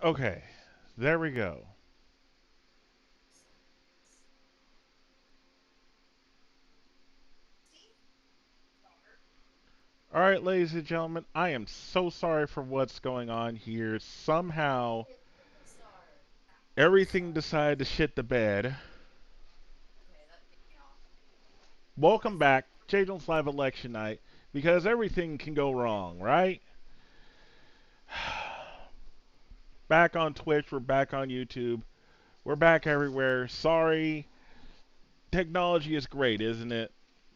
Okay, there we go. All right, ladies and gentlemen, I am so sorry for what's going on here. Somehow, everything decided to shit the bed. Welcome back, J.Jones Live Election Night, because everything can go wrong, right? Back on Twitch, we're back on YouTube, we're back everywhere. Sorry, technology is great, isn't it?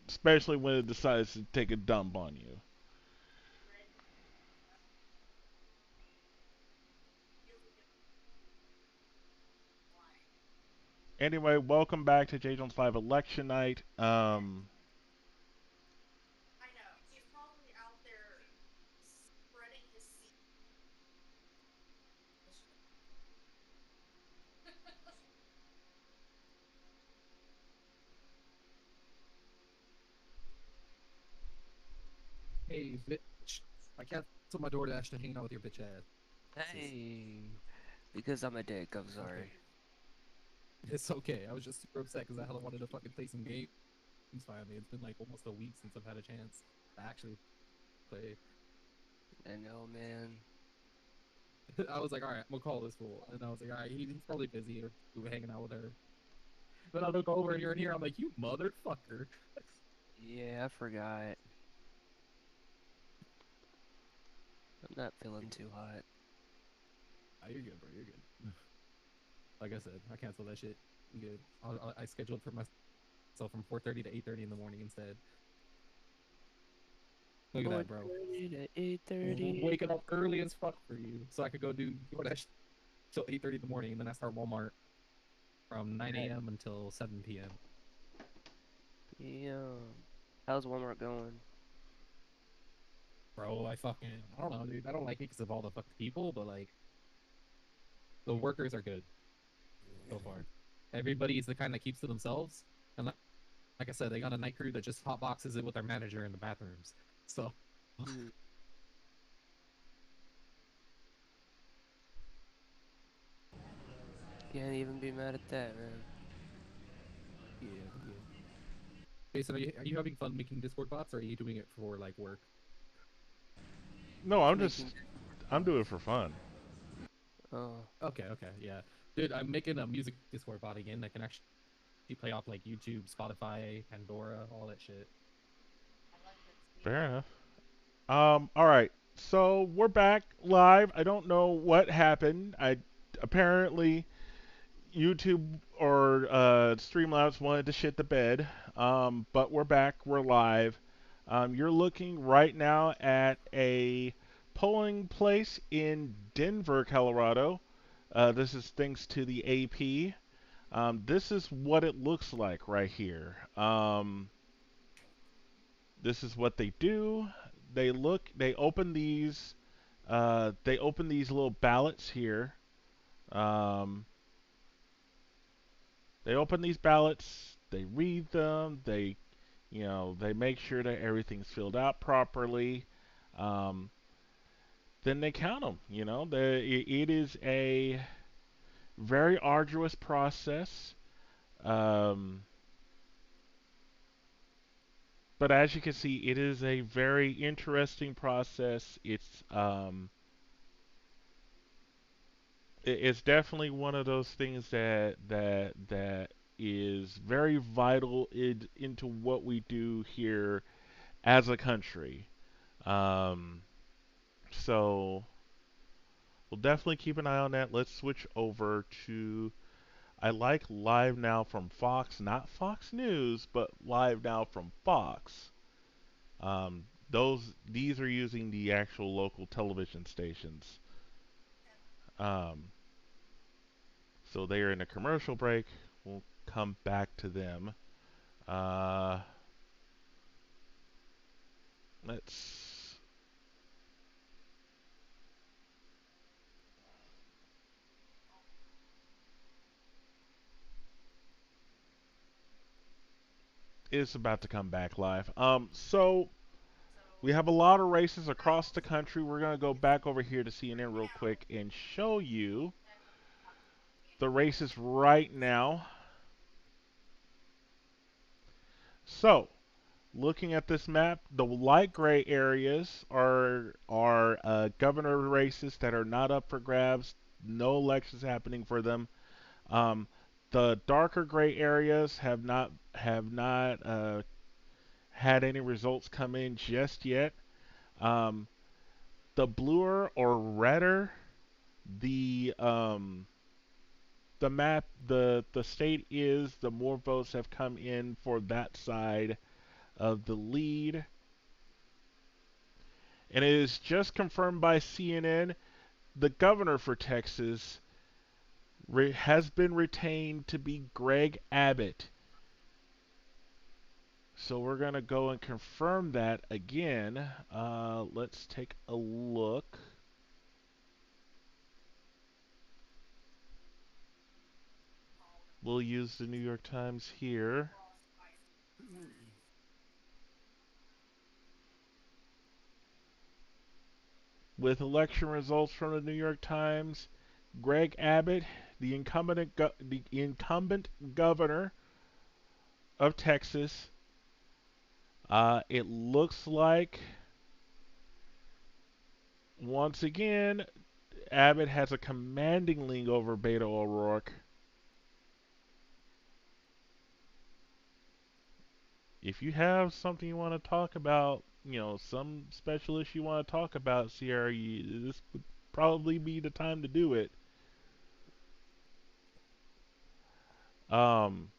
Especially when it decides to take a dump on you. Anyway, welcome back to J. Jones Live Election Night. Hey, bitch. I canceled my DoorDash to hang out with your bitch ass. Hey, because I'm a dick, I'm Okay. sorry. It's okay. I was just super upset because I hella wanted to fucking play some games finally. It's been like almost a week since I've had a chance to actually play. I know, man. I was like, all right, I'm gonna call this fool. And I was like, all right, he's probably busy or hanging out with her. Then I look over and you're in here. I'm like, you motherfucker. Yeah, I forgot. I'm not feeling too hot. Oh, you're good, bro. You're good. Like I said, I canceled that shit. I'm good. I scheduled for myself from 4:30 to 8:30 in the morning instead. Look at that, bro. 4:30 to 8:30. Waking up early as fuck for you, so I could go do DoorDash till 8:30 in the morning, and then I start Walmart from 9 a.m. until 7 p.m. Yeah. How's Walmart going? Bro, I don't know, dude. I don't like it because of all the fucked people, but like the workers are good so far. Everybody's the kind that keeps to themselves, and like I said, they got a night crew that just hot boxes it with their manager in the bathrooms. So Hmm. Can't even be mad at that, man. yeah, yeah. Jason, are you having fun making Discord bots, or are you doing it for like work? No, Making. I'm doing it for fun. Oh. Okay, okay, yeah, dude. I'm making a music Discord bot again that can actually play off like YouTube, Spotify, Pandora, all that shit. Fair enough. All right. So we're back live. I don't know what happened. I apparently YouTube or Streamlabs wanted to shit the bed. But we're back. We're live. You're looking right now at a polling place in Denver, Colorado. This is thanks to the AP. This is what it looks like right here. This is what they do. They open these little ballots here. Um, they open these ballots, they read them, they make sure that everything's filled out properly. Um, then they count them. It is a very arduous process. Um, but as you can see, it is a very interesting process. It's definitely one of those things that is very vital into what we do here as a country. Um, so we'll definitely keep an eye on that. Let's switch over to I like Live Now from Fox, not Fox News, but Live Now from Fox. These are using the actual local television stations. Um, so they are in a commercial break. We'll come back to them. Uh, let's. It's about to come back live. So We have a lot of races across the country. We're going to go back over here to CNN real quick and show you the races right now. So, looking at this map, the light gray areas are governor races that are not up for grabs. No elections happening for them. Um, the darker gray areas have not had any results come in just yet. Um, the bluer or redder the the map the state is, the more votes have come in for that side of the lead. And it is just confirmed by CNN. The governor for Texas has been retained to be Greg Abbott. So we're going to go and confirm that again. Let's take a look. We'll use the New York Times here. With election results from the New York Times, Greg Abbott, the incumbent governor of Texas, it looks like once again Abbott has a commanding lead over Beto O'Rourke. If you have something you want to talk about, some special issue you want to talk about, Sierra, this would probably be the time to do it. Um,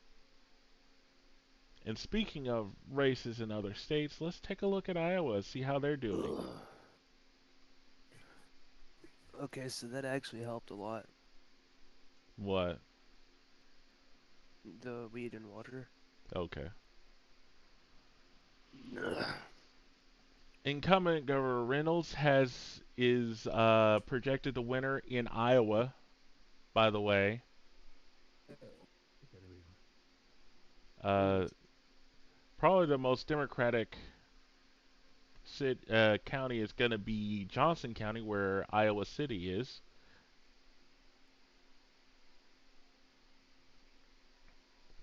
and speaking of races in other states, let's take a look at Iowa, see how they're doing. Okay, so that actually helped a lot. What? The weed and water. Okay. Incumbent Governor Reynolds is projected the winner in Iowa, by the way. Probably the most Democratic county is going to be Johnson County, where Iowa City is.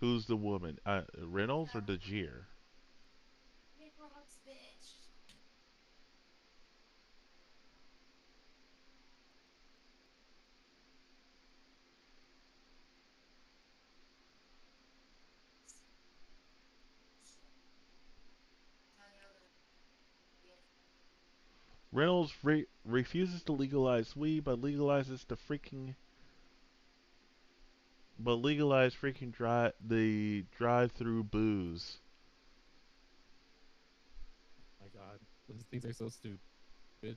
Who's the woman? Reynolds or DeGier? Reynolds refuses to legalize weed, but legalizes freaking drive-through booze. Oh my god, those things are so stupid. This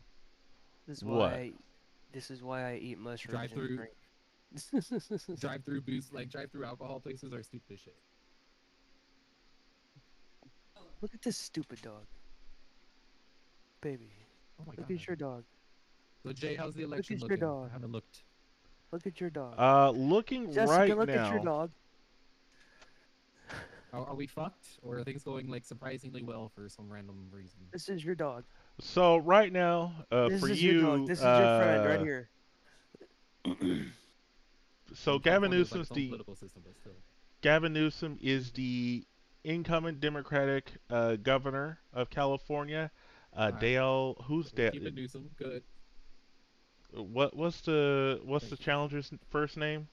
is What? why. This is why I eat mushrooms and Drive-through, drink. drive-through booze, like drive-through alcohol places are stupid as shit. Look at this stupid dog, baby. Oh my Look god. at your dog. So Jay, how's the election at your looking? dog. I haven't looked. Look at your dog. Looking Jessica, right look at your now. dog. Are we fucked, or are things going like surprisingly well for some random reason? This is your dog. So right now, This for is you, your dog. This is your friend right here. So California is like its own political system, but still. Gavin Newsom is the incumbent Democratic governor of California. Alright. Dale, who's Dale? Keep it Newsom, good. What's the challenger's first name?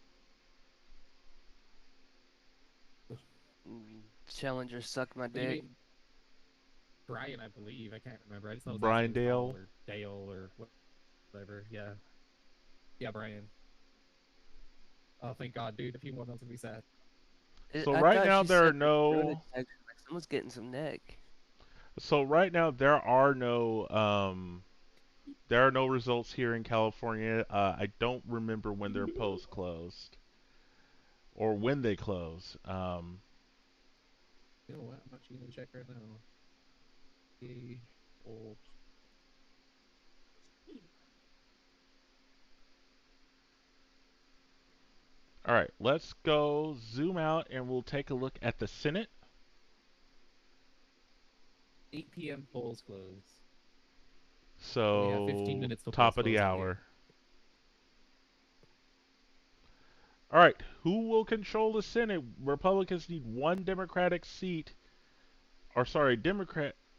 Challenger suck my What do you dick. mean? Brian, I believe. I can't remember. I just know his Brian last name was Dale? Paul or Dale or whatever. Yeah. Yeah, Brian. Oh, thank God, dude. A few more months would be sad. So I right thought now she there are said Corona no. text, like someone's getting some neck. So right now there are no results here in California. I don't remember when their polls closed or when they close. You know what? I'm actually gonna check right now. The old. All right, let's go zoom out and we'll take a look at the Senate. 8 p.m. polls close. We have 15 So minutes till polls top of the close out here. hour. All right, who will control the Senate? Republicans need one Democratic seat, or sorry,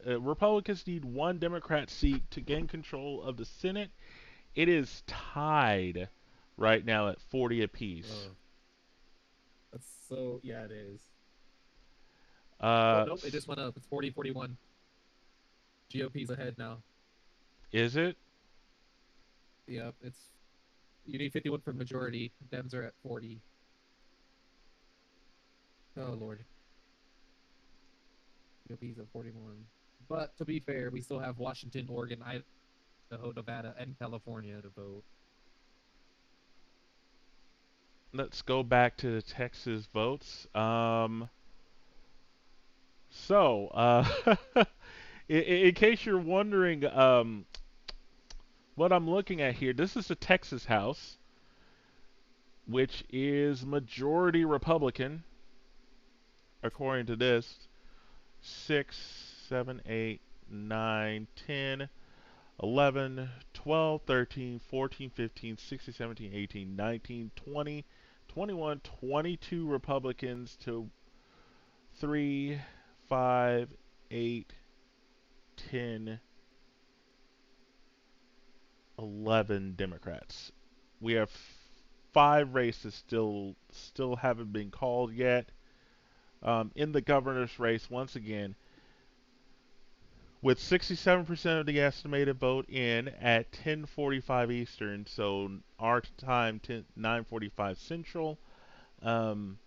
Republicans need one Democrat seat to gain control of the Senate. It is tied right now at 40 apiece. That's so, yeah, it is. Oh, Uh, nope, it just went up. It's 40-41. GOP's ahead now. is it? Yep, you need 51 for majority. Dems are at 40. Oh, Lord. GOP's at 41. But to be fair, we still have Washington, Oregon, Idaho, Nevada, and California to vote. Let's go back to the Texas votes. So, in case you're wondering, what I'm looking at here, this is the Texas House, which is majority Republican, according to this. 6, 7, 8, 9, 10, 11, 12, 13, 14, 15, 16, 17, 18, 19, 20, 21, 22 Republicans to 3, 5, 8, 10, 11 Democrats. We have 5 races still haven't been called yet. In the governor's race, once again, with 67% of the estimated vote in at 10:45 Eastern, so our time 9:45 Central. Um,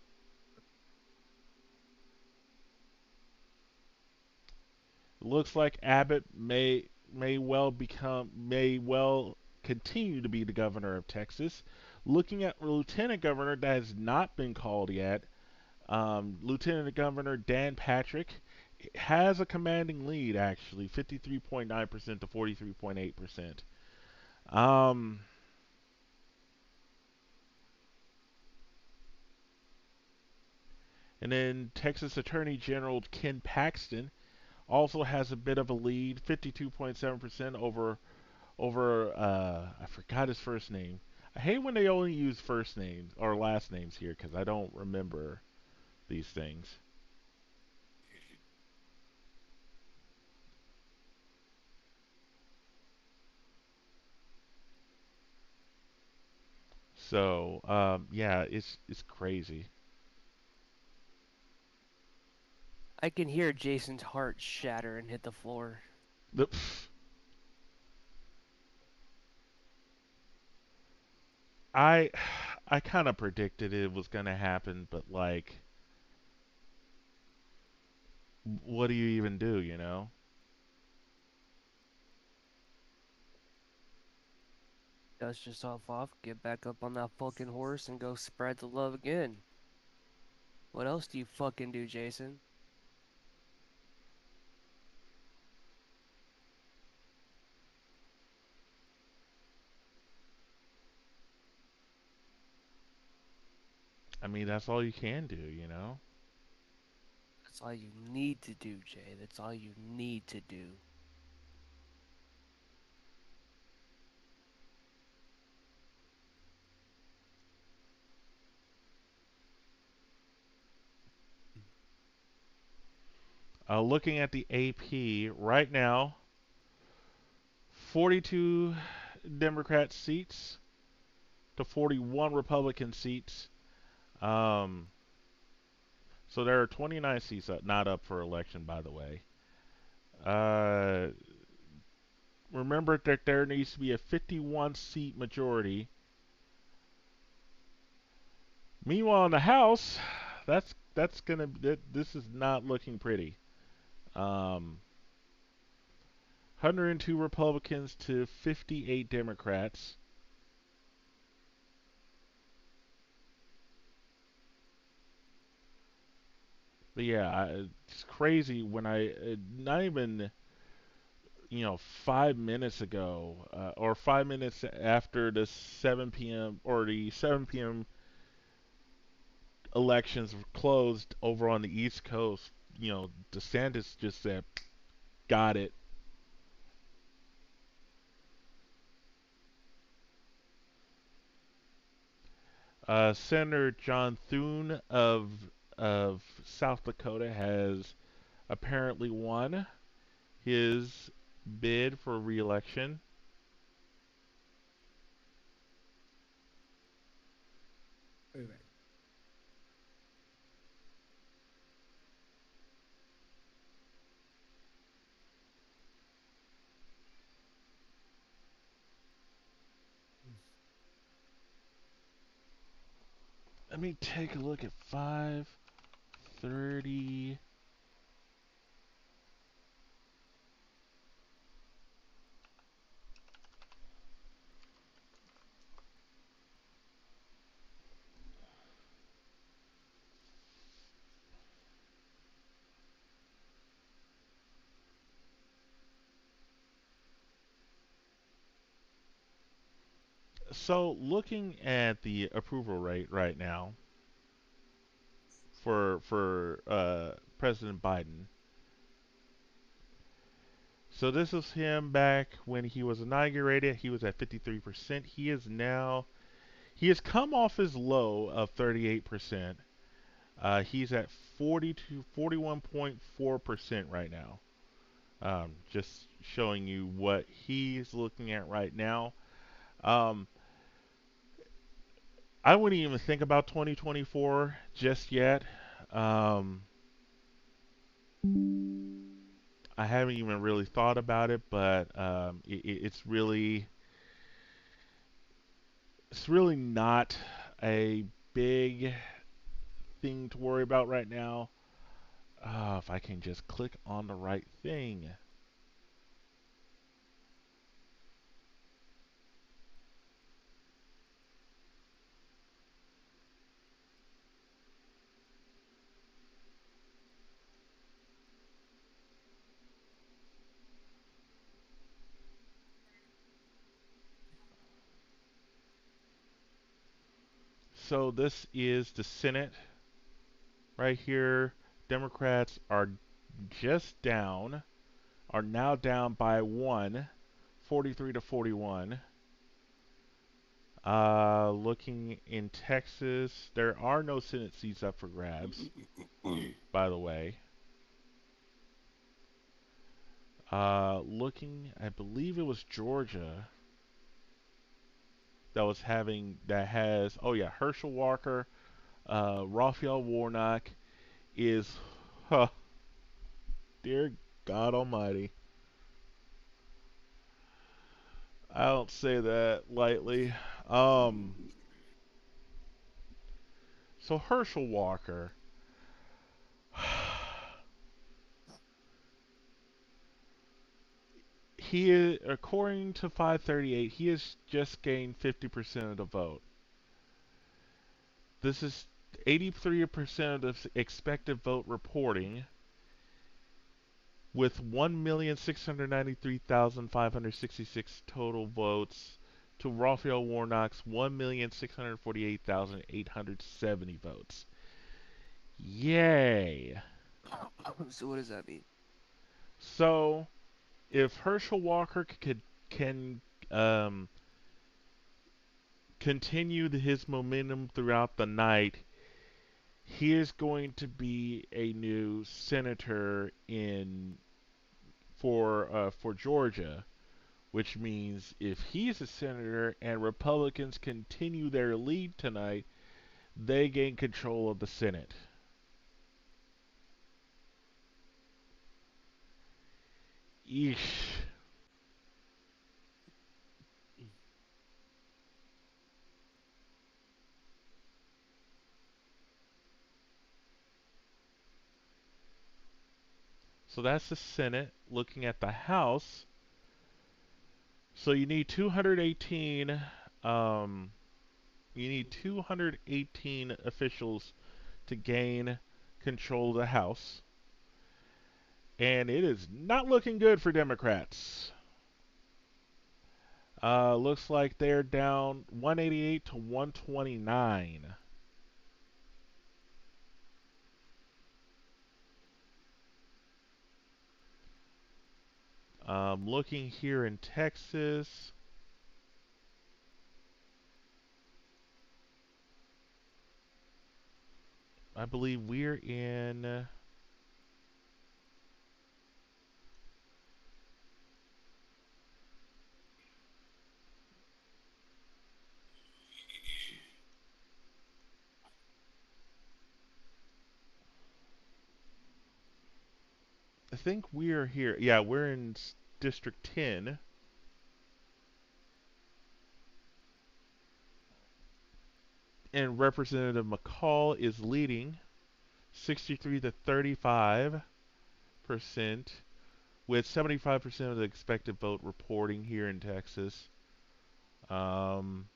Looks like Abbott may well continue to be the governor of Texas. Looking at lieutenant governor that has not been called yet, Lieutenant Governor Dan Patrick has a commanding lead, actually, 53.9% to 43.8%. Um, and then Texas Attorney General Ken Paxton also has a bit of a lead, 52.7% over I forgot his first name. I hate when they only use first names or last names here because I don't remember these things. So yeah, it's crazy. I can hear Jason's heart shatter and hit the floor. The, I I kind of predicted it was gonna happen, but like, what do you even do? You know? Dust yourself off, get back up on that fucking horse, and go spread the love again. What else do you fucking do, Jason? I mean, that's all you can do. You know? That's all you need to do, Jay. That's all you need to do. Looking at the AP right now, 42 Democrat seats to 41 Republican seats. Um, so there are 29 seats not up for election, by the way. Uh, Remember that there needs to be a 51 seat majority. Meanwhile, in the House, this is not looking pretty. 102 Republicans to 58 Democrats. But yeah, it's crazy when not even 5 minutes ago, or 5 minutes after the 7 p.m. or the 7 p.m. elections closed over on the East Coast, DeSantis just said, "Got it." Senator John Thune of South Dakota has apparently won his bid for re-election. Wait, wait. Let me take a look at 530. So looking at the approval rate right now for President Biden. So this was him back when he was inaugurated. He was at 53%. He has come off his low of 38%. He's at 41.4% right now. Just showing you what he's looking at right now. Um, I wouldn't even think about 2024 just yet. Um, I haven't even really thought about it, but it's really not a big thing to worry about right now. If I can just click on the right thing. So this is the Senate right here. Democrats are just down, are now down by one, 43 to 41. Looking in Texas, there are no Senate seats up for grabs, by the way. Looking, I believe it was Georgia that has, oh yeah, Herschel Walker, Raphael Warnock is, huh, dear God Almighty. I don't say that lightly. Um, so Herschel Walker, he is, according to 538, he has just gained 50% of the vote. This is 83% of the expected vote reporting, with 1,693,566 total votes to Raphael Warnock's 1,648,870 votes. Yay! So what does that mean? So, if Herschel Walker can continue his momentum throughout the night, he is going to be a new senator for Georgia, which means if he's a senator and Republicans continue their lead tonight, they gain control of the Senate. Eesh. So that's the Senate. Looking at the House, so you need 218. You need 218 officials to gain control of the House, and it is not looking good for Democrats. Looks like they're down 188 to 129. Looking here in Texas, I believe we're in. I think we're here. Yeah, we're in District 10. And Representative McCall is leading 63 to 35%, with 75% of the expected vote reporting here in Texas. Um,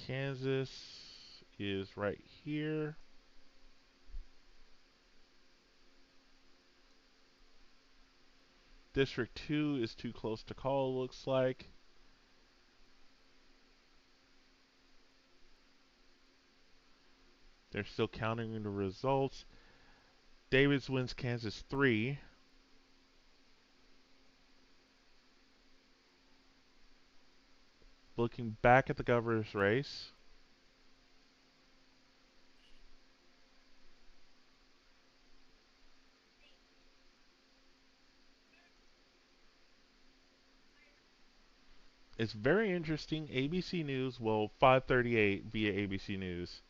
Kansas is right here. District 2 is too close to call, looks like. They're still counting the results. Davis wins Kansas 3. Looking back at the governor's race. It's very interesting. ABC News, well, 538 via ABC News,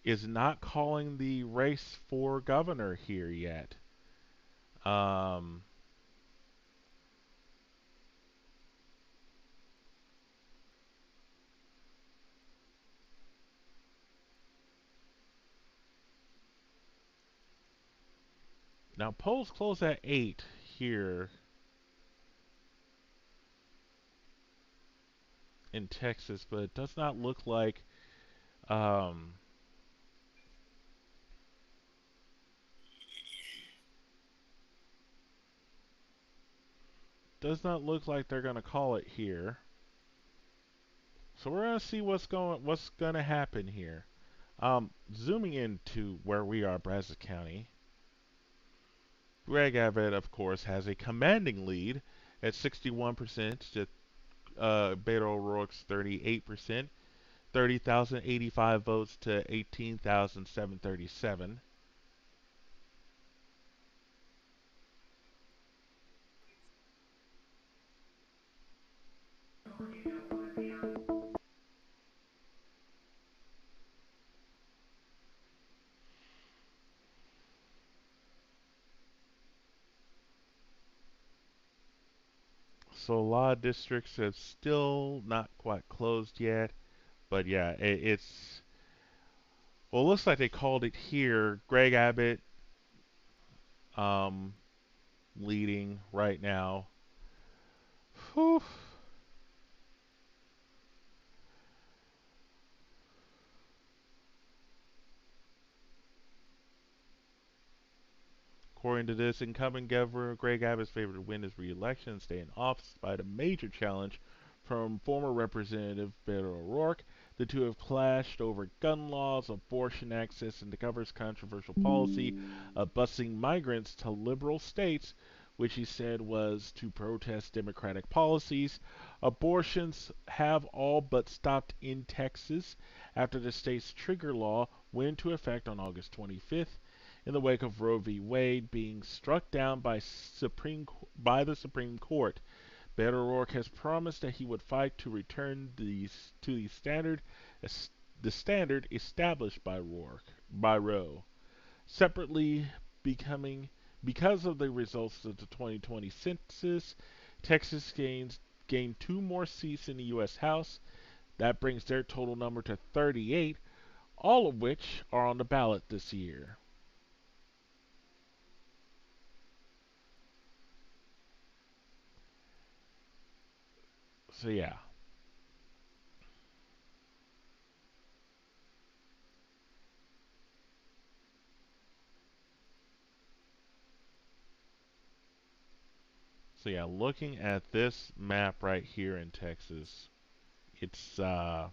is not calling the race for governor here yet. Um, Now polls close at 8 here in Texas, but it does not look like um, they're gonna call it here. So we're gonna see what's gonna happen here. Zooming into where we are, Brazos County. Greg Abbott, of course, has a commanding lead at 61% to Beto O'Rourke's 38%, 30,085 votes to 18,737. So a lot of districts have still not quite closed yet, but yeah, it's well, it looks like they called it here. Greg Abbott um, leading right now. Whew. According to this, incumbent Governor Greg Abbott is favored to win his re-election and stay in office despite a major challenge from former Representative Beto O'Rourke. The two have clashed over gun laws, abortion access, and the governor's controversial policy of busing migrants to liberal states, which he said was to protest Democratic policies. Abortions have all but stopped in Texas after the state's trigger law went into effect on August 25th in the wake of Roe v. Wade being struck down by the Supreme Court. Beto O'Rourke has promised that he would fight to return to the standard established by Roe. Separately, becoming because of the results of the 2020 census, Texas gained two more seats in the U.S. House. That brings their total number to 38, all of which are on the ballot this year. So yeah. So yeah, looking at this map right here in Texas, it's a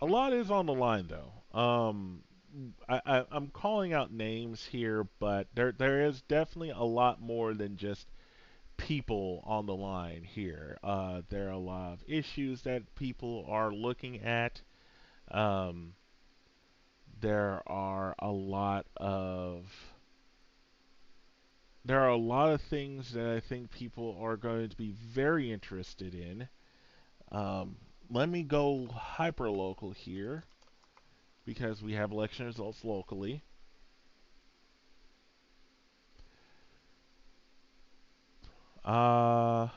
lot is on the line though. I'm calling out names here, but there is definitely a lot more than just people on the line here. There are a lot of issues that people are looking at. Um, there are a lot of there are a lot of things that I think people are going to be very interested in. Um, Let me go hyper local here because we have election results locally. Uh,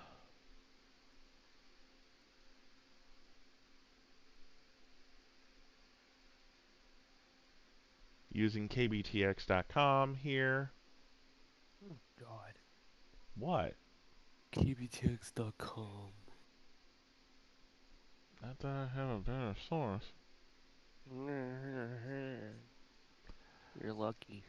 Using kbtx.com here. Oh God. What? KBTX.com. I thought I had a better source. You're lucky.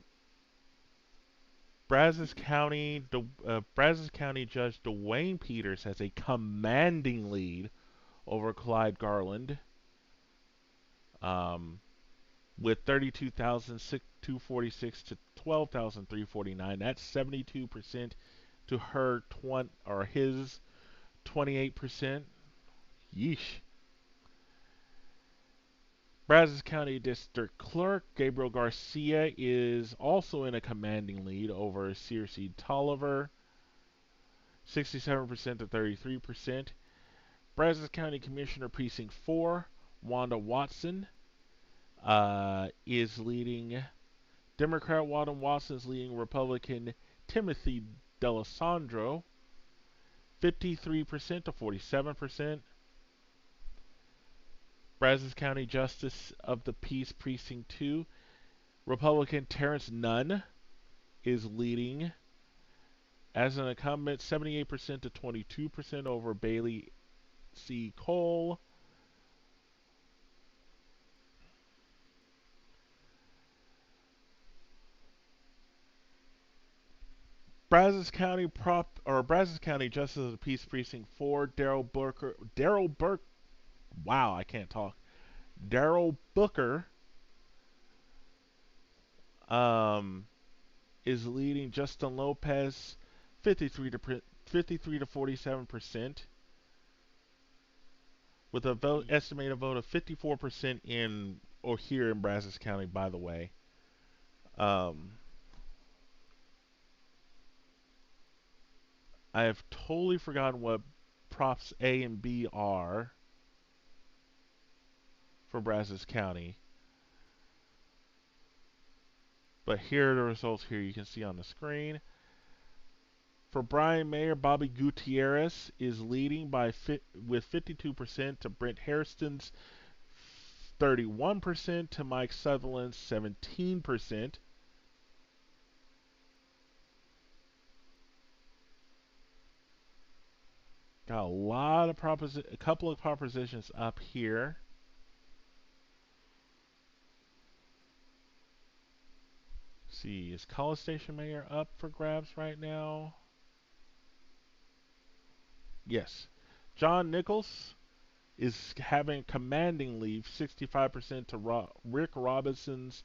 Brazos County Judge Dwayne Peters has a commanding lead over Clyde Garland, um, with 32,246 to 12,349. That's 72% to her his 28%. Yeesh. Brazos County District Clerk Gabriel Garcia is also in a commanding lead over Circe Tolliver, 67% to 33%. Brazos County Commissioner Precinct 4, Wanda Watson, is leading. Democrat Wanda Watson is leading Republican Timothy D'Alessandro, 53% to 47%. Brazos County Justice of the Peace Precinct 2, Republican Terrence Nunn is leading as an incumbent, 78% to 22% over Bailey C. Cole. Brazos County Justice of the Peace Precinct 4, Daryl Burke, wow, I can't talk. Daryl Booker, um, is leading Justin Lopez, 53 to 47%, with a estimated vote of 54% here in Brazos County. By the way, um, I have totally forgotten what props A and B are for Brazos County. But here are the results here you can see on the screen. For Bryan Mayor, Bobby Gutierrez is leading with 52% to Brent Hairston's 31% to Mike Sutherland's 17%. Got a couple of propositions up here. Let's see, is College Station Mayor up for grabs right now? Yes. John Nichols is having commanding lead, 65% to Rick Robinson's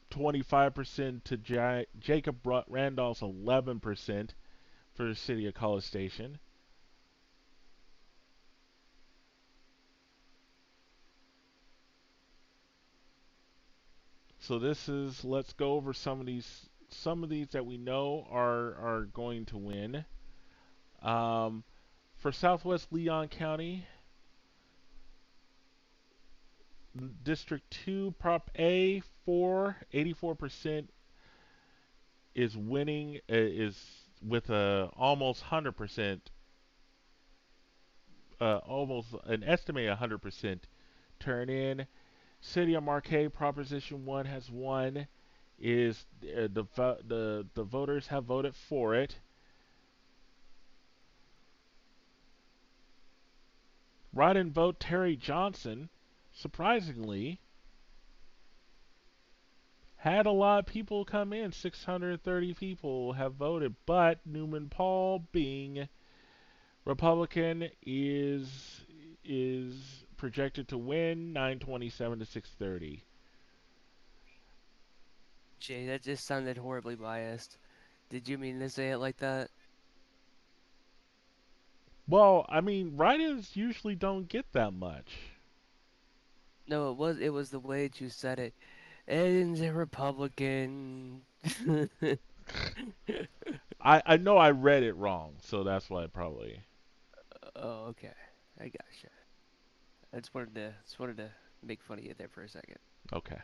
25% to Jacob Randolph's 11% for the city of College Station. So let's go over some of these that we know are going to win. For Southwest Leon County, District 2, Prop A, 84% is winning, is with a almost 100%, almost an estimated 100% turn in. City of Marquette, Proposition 1 has won. The voters have voted for it. Write-in vote Terry Johnson, surprisingly, had a lot of people come in. 630 people have voted, but Newman Paul, being Republican, is projected to win 927 to 630. Jay, that just sounded horribly biased. Did you mean to say it like that? Well, I mean, write-ins usually don't get that much. No, it was the way that you said it. Eden's a Republican. I know I read it wrong, so that's why I probably. Oh, okay. I gotcha. I just wanted to make fun of you there for a second. Okay.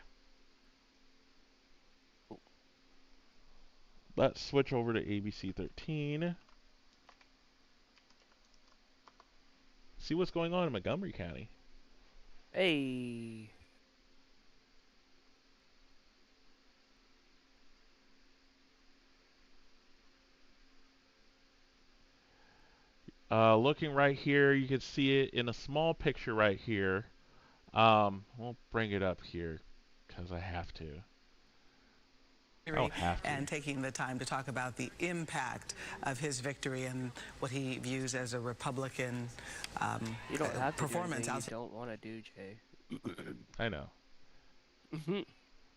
Let's switch over to ABC 13. See what's going on in Montgomery County. Hey, Looking right here, you can see it in a small picture right here. We'll bring it up here because I have to. I don't have to. And taking the time to talk about the impact of his victory and what he views as a Republican you don't have to do performance. anything you don't want to do, Jay. I know.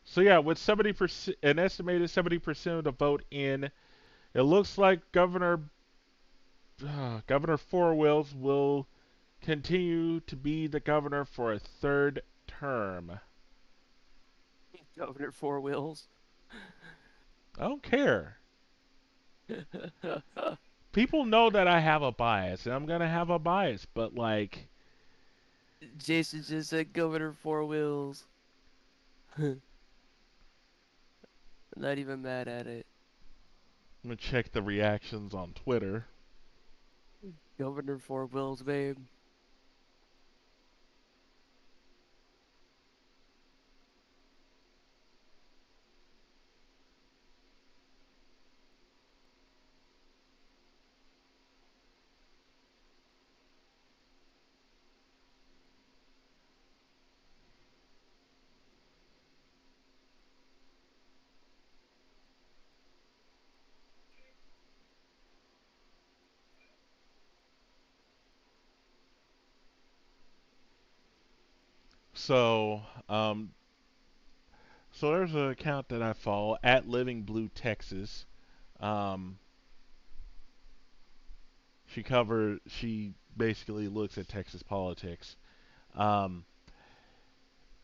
So yeah, with 70%, an estimated 70% of the vote in, it looks like Governor Four Wheels will continue to be the governor for a third term. Governor Four Wheels. I don't care. People know that I have a bias, and I'm gonna have a bias, but like, Jason just said Governor Four Wheels. Not even mad at it. I'm gonna check the reactions on Twitter. Governor Four Wheels, babe. So, so there's an account that I follow at Living Blue Texas. Um, she basically looks at Texas politics. Um,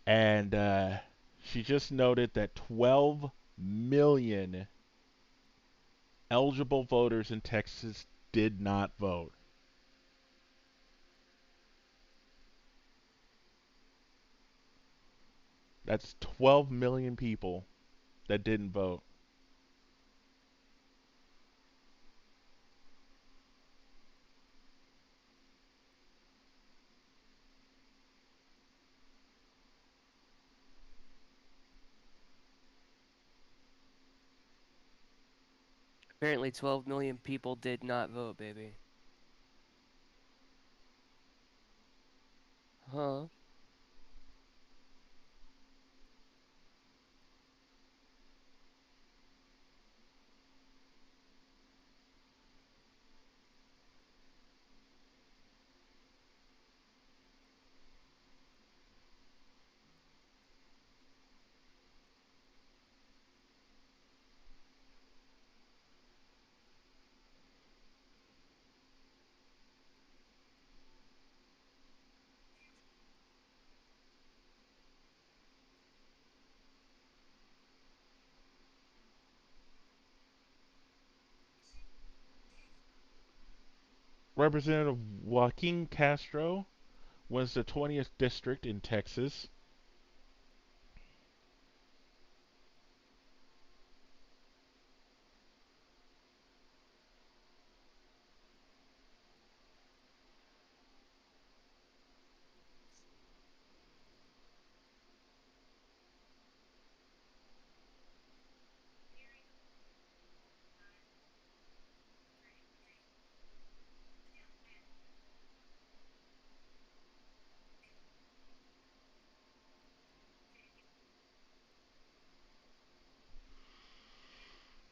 and she just noted that 12 million eligible voters in Texas did not vote. That's 12 million people that didn't vote. Apparently 12 million people did not vote, baby. Huh? Representative Joaquin Castro wins the 20th district in Texas.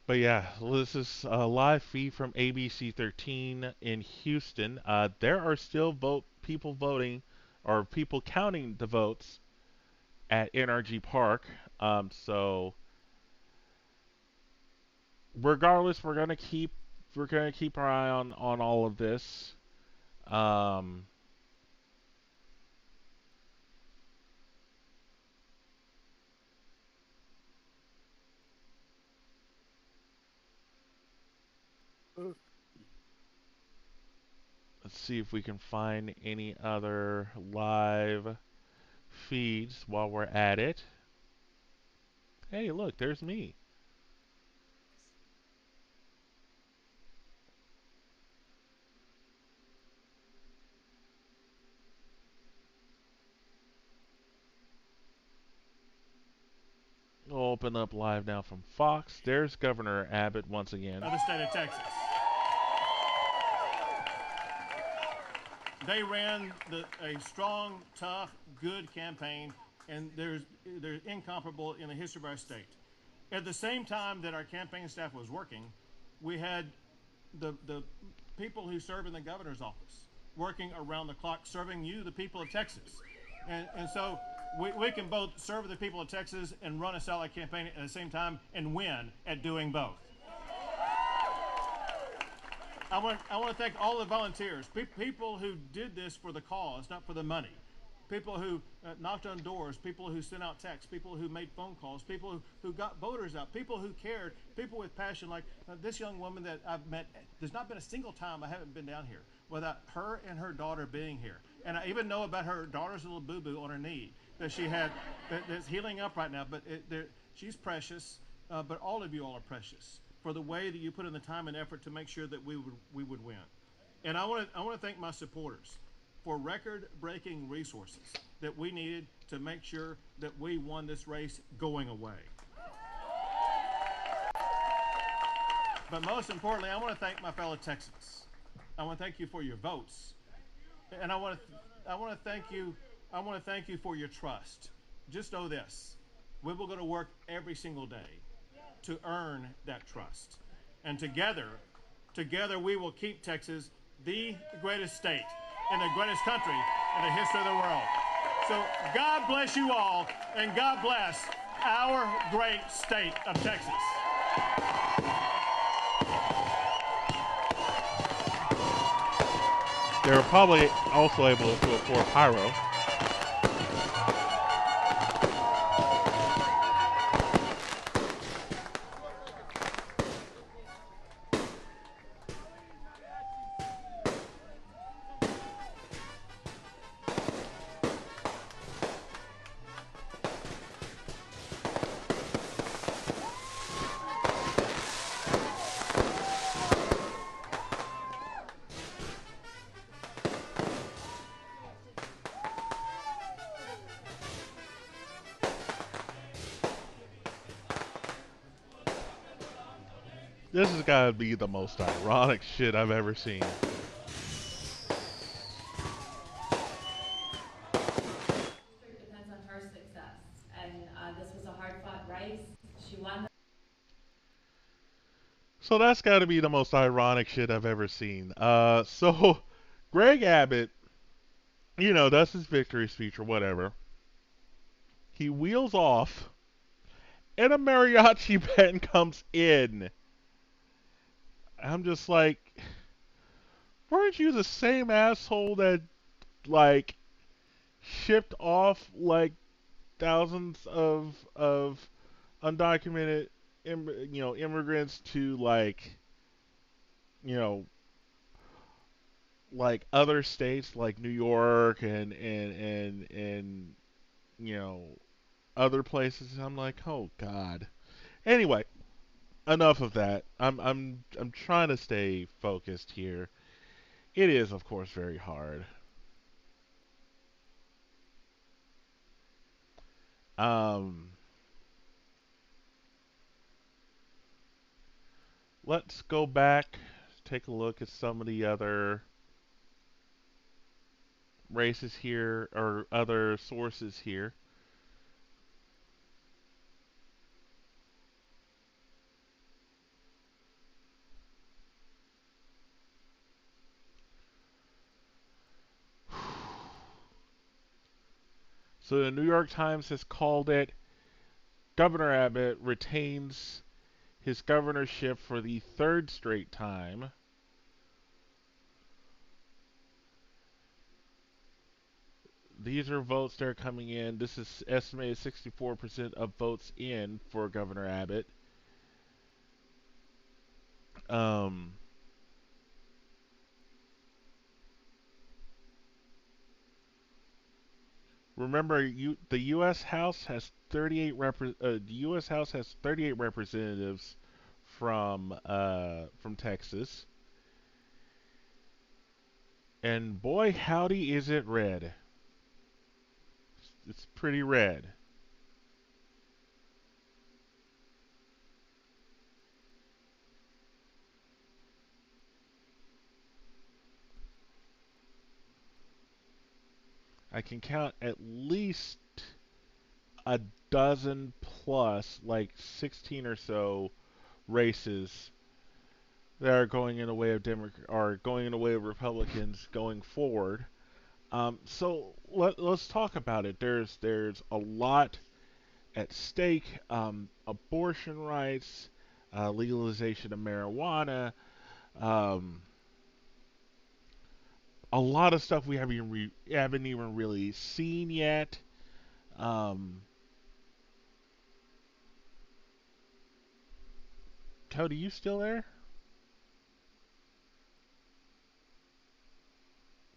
But yeah, this is a live feed from ABC 13 in Houston. There are still people voting or people counting the votes at NRG Park. So regardless, we're gonna keep our eye on all of this. Um, let's see if we can find any other live feeds while we're at it. Hey, look, there's me. We'll open up live now from Fox. There's Governor Abbott once again. Of the state of Texas. They ran a strong, tough, good campaign, and they're incomparable in the history of our state. At the same time that our campaign staff was working, we had the people who serve in the governor's office working around the clock, serving you, the people of Texas. And so we can both serve the people of Texas and run a solid campaign at the same time and win at doing both. I want to thank all the volunteers, people who did this for the cause, not for the money. People who knocked on doors, people who sent out texts, people who made phone calls, people who got voters out, people who cared, people with passion, like this young woman that I've met. There's not been a single time I haven't been down here without her and her daughter being here. And I even know about her daughter's little boo-boo on her knee that she had that's healing up right now. But she's precious, but all of you all are precious for the way that you put in the time and effort to make sure that we would win. And I want to thank my supporters for record-breaking resources that we needed to make sure that we won this race going away. But most importantly, I want to thank my fellow Texans. I want to thank you for your votes, and I want to thank you for your trust. Just know this: we will go to work every single day to earn that trust, and together we will keep Texas the greatest state in the greatest country in the history of the world. So God bless you all, and God bless our great state of Texas. They were probably also able to afford pyro. This has got to be the most ironic shit I've ever seen. Depends on her success, and this was a hard-fought race. She won. So that's got to be the most ironic shit I've ever seen. So Greg Abbott, you know, that's his victory speech or whatever. He wheels off, and a mariachi band comes in. I'm just like, weren't you the same asshole that, like, shipped off, like, thousands of undocumented, immigrants to, like, you know, like other states like New York and other places? I'm like, oh God. Anyway, enough of that. I'm trying to stay focused here. It is, of course, very hard. Um, let's go back, take a look at some of the other races here or other sources here. So the New York Times has called it Governor Abbott retains his governorship for the third straight time. These are votes that are coming in. This is estimated 64% of votes in for Governor Abbott. Um, Remember, the U.S. House has 38 representatives from Texas, and boy howdy is it red. It's pretty red. I can count at least a dozen plus, like 16 or so races that are going in the way of going in the way of Republicans going forward. So let's talk about it. There's a lot at stake. Abortion rights, legalization of marijuana, um, a lot of stuff we haven't even really seen yet. Um, Cody, you still there?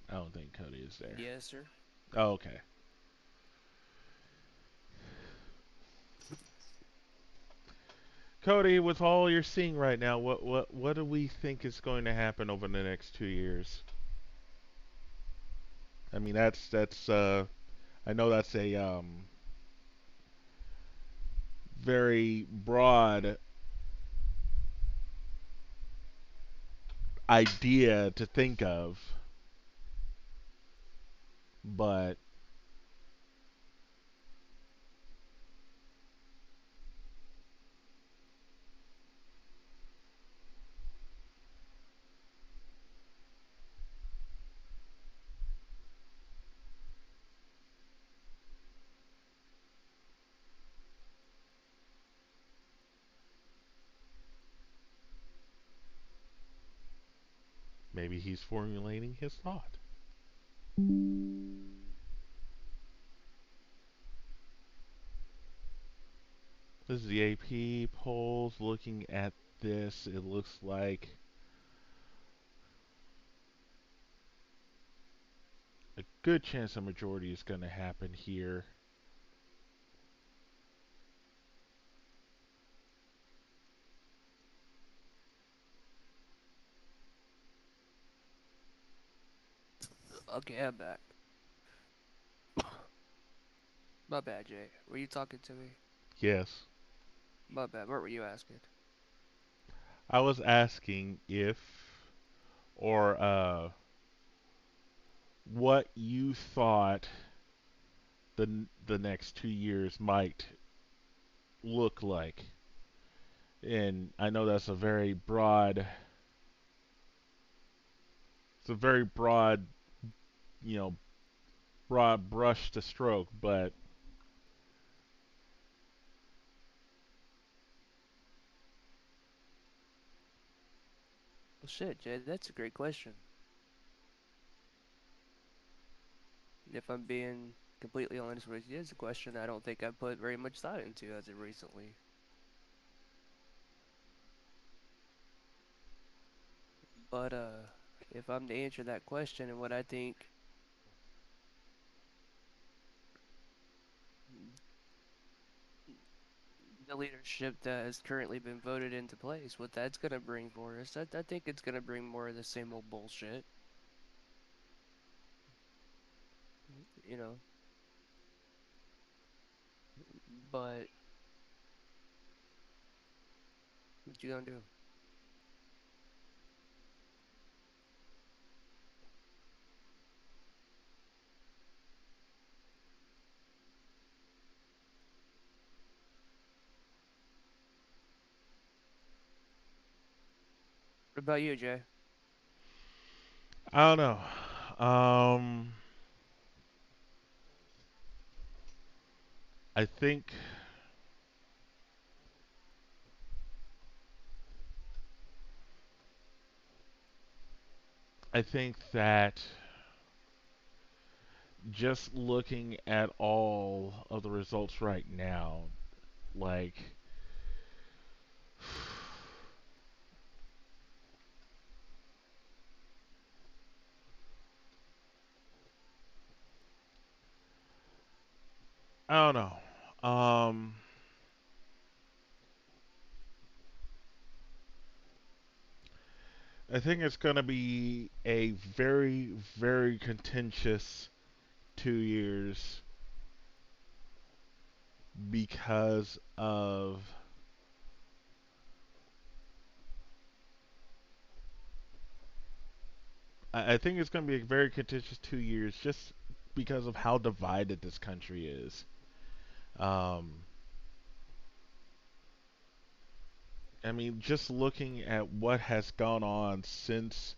I don't think Cody is there. Yes, sir. Oh, okay. Cody, with all you're seeing right now, what do we think is going to happen over the next 2 years? I mean, that's I know that's a very broad idea to think of, but maybe he's formulating his thought. This is the AP polls. Looking at this, it looks like a good chance a majority is going to happen here. Okay, I'm back. My bad, Jay. Were you talking to me? Yes. My bad. What were you asking? I was asking if or what you thought the next 2 years might look like. And I know that's it's a very broad, you know, broad brush to stroke, but Well, shit, Jay, that's a great question. If I'm being completely honest with you, it's a question I don't think I've put very much thought into as of recently. But if I'm to answer that question and what I think the leadership that has currently been voted into place, what that's gonna bring for us, I think it's gonna bring more of the same old bullshit. You know, but what you gonna do? What about you, Jay? I don't know. I think I think that just looking at all of the results right now, like I don't know. I think it's going to be a very, very contentious 2 years because of. I think it's going to be a very contentious 2 years just because of how divided this country is. Um, I mean, just looking at what has gone on since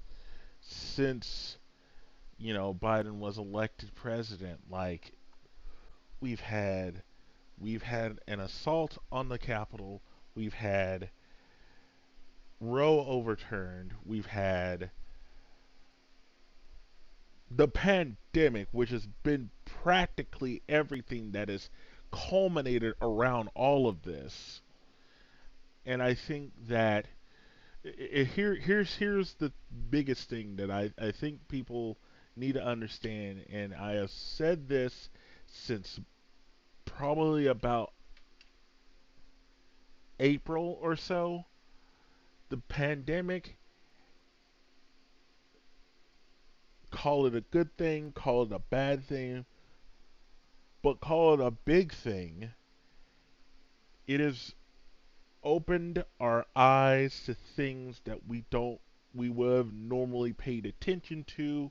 Biden was elected president, like we've had we've had an assault on the Capitol, we've had Roe overturned, we've had the pandemic, which has been practically everything that has culminated around all of this. And I think that here's the biggest thing that I think people need to understand, and I have said this since probably about April or so. The pandemic, call it a good thing, call it a bad thing, but call it a big thing. It has opened our eyes to things that we would have normally paid attention to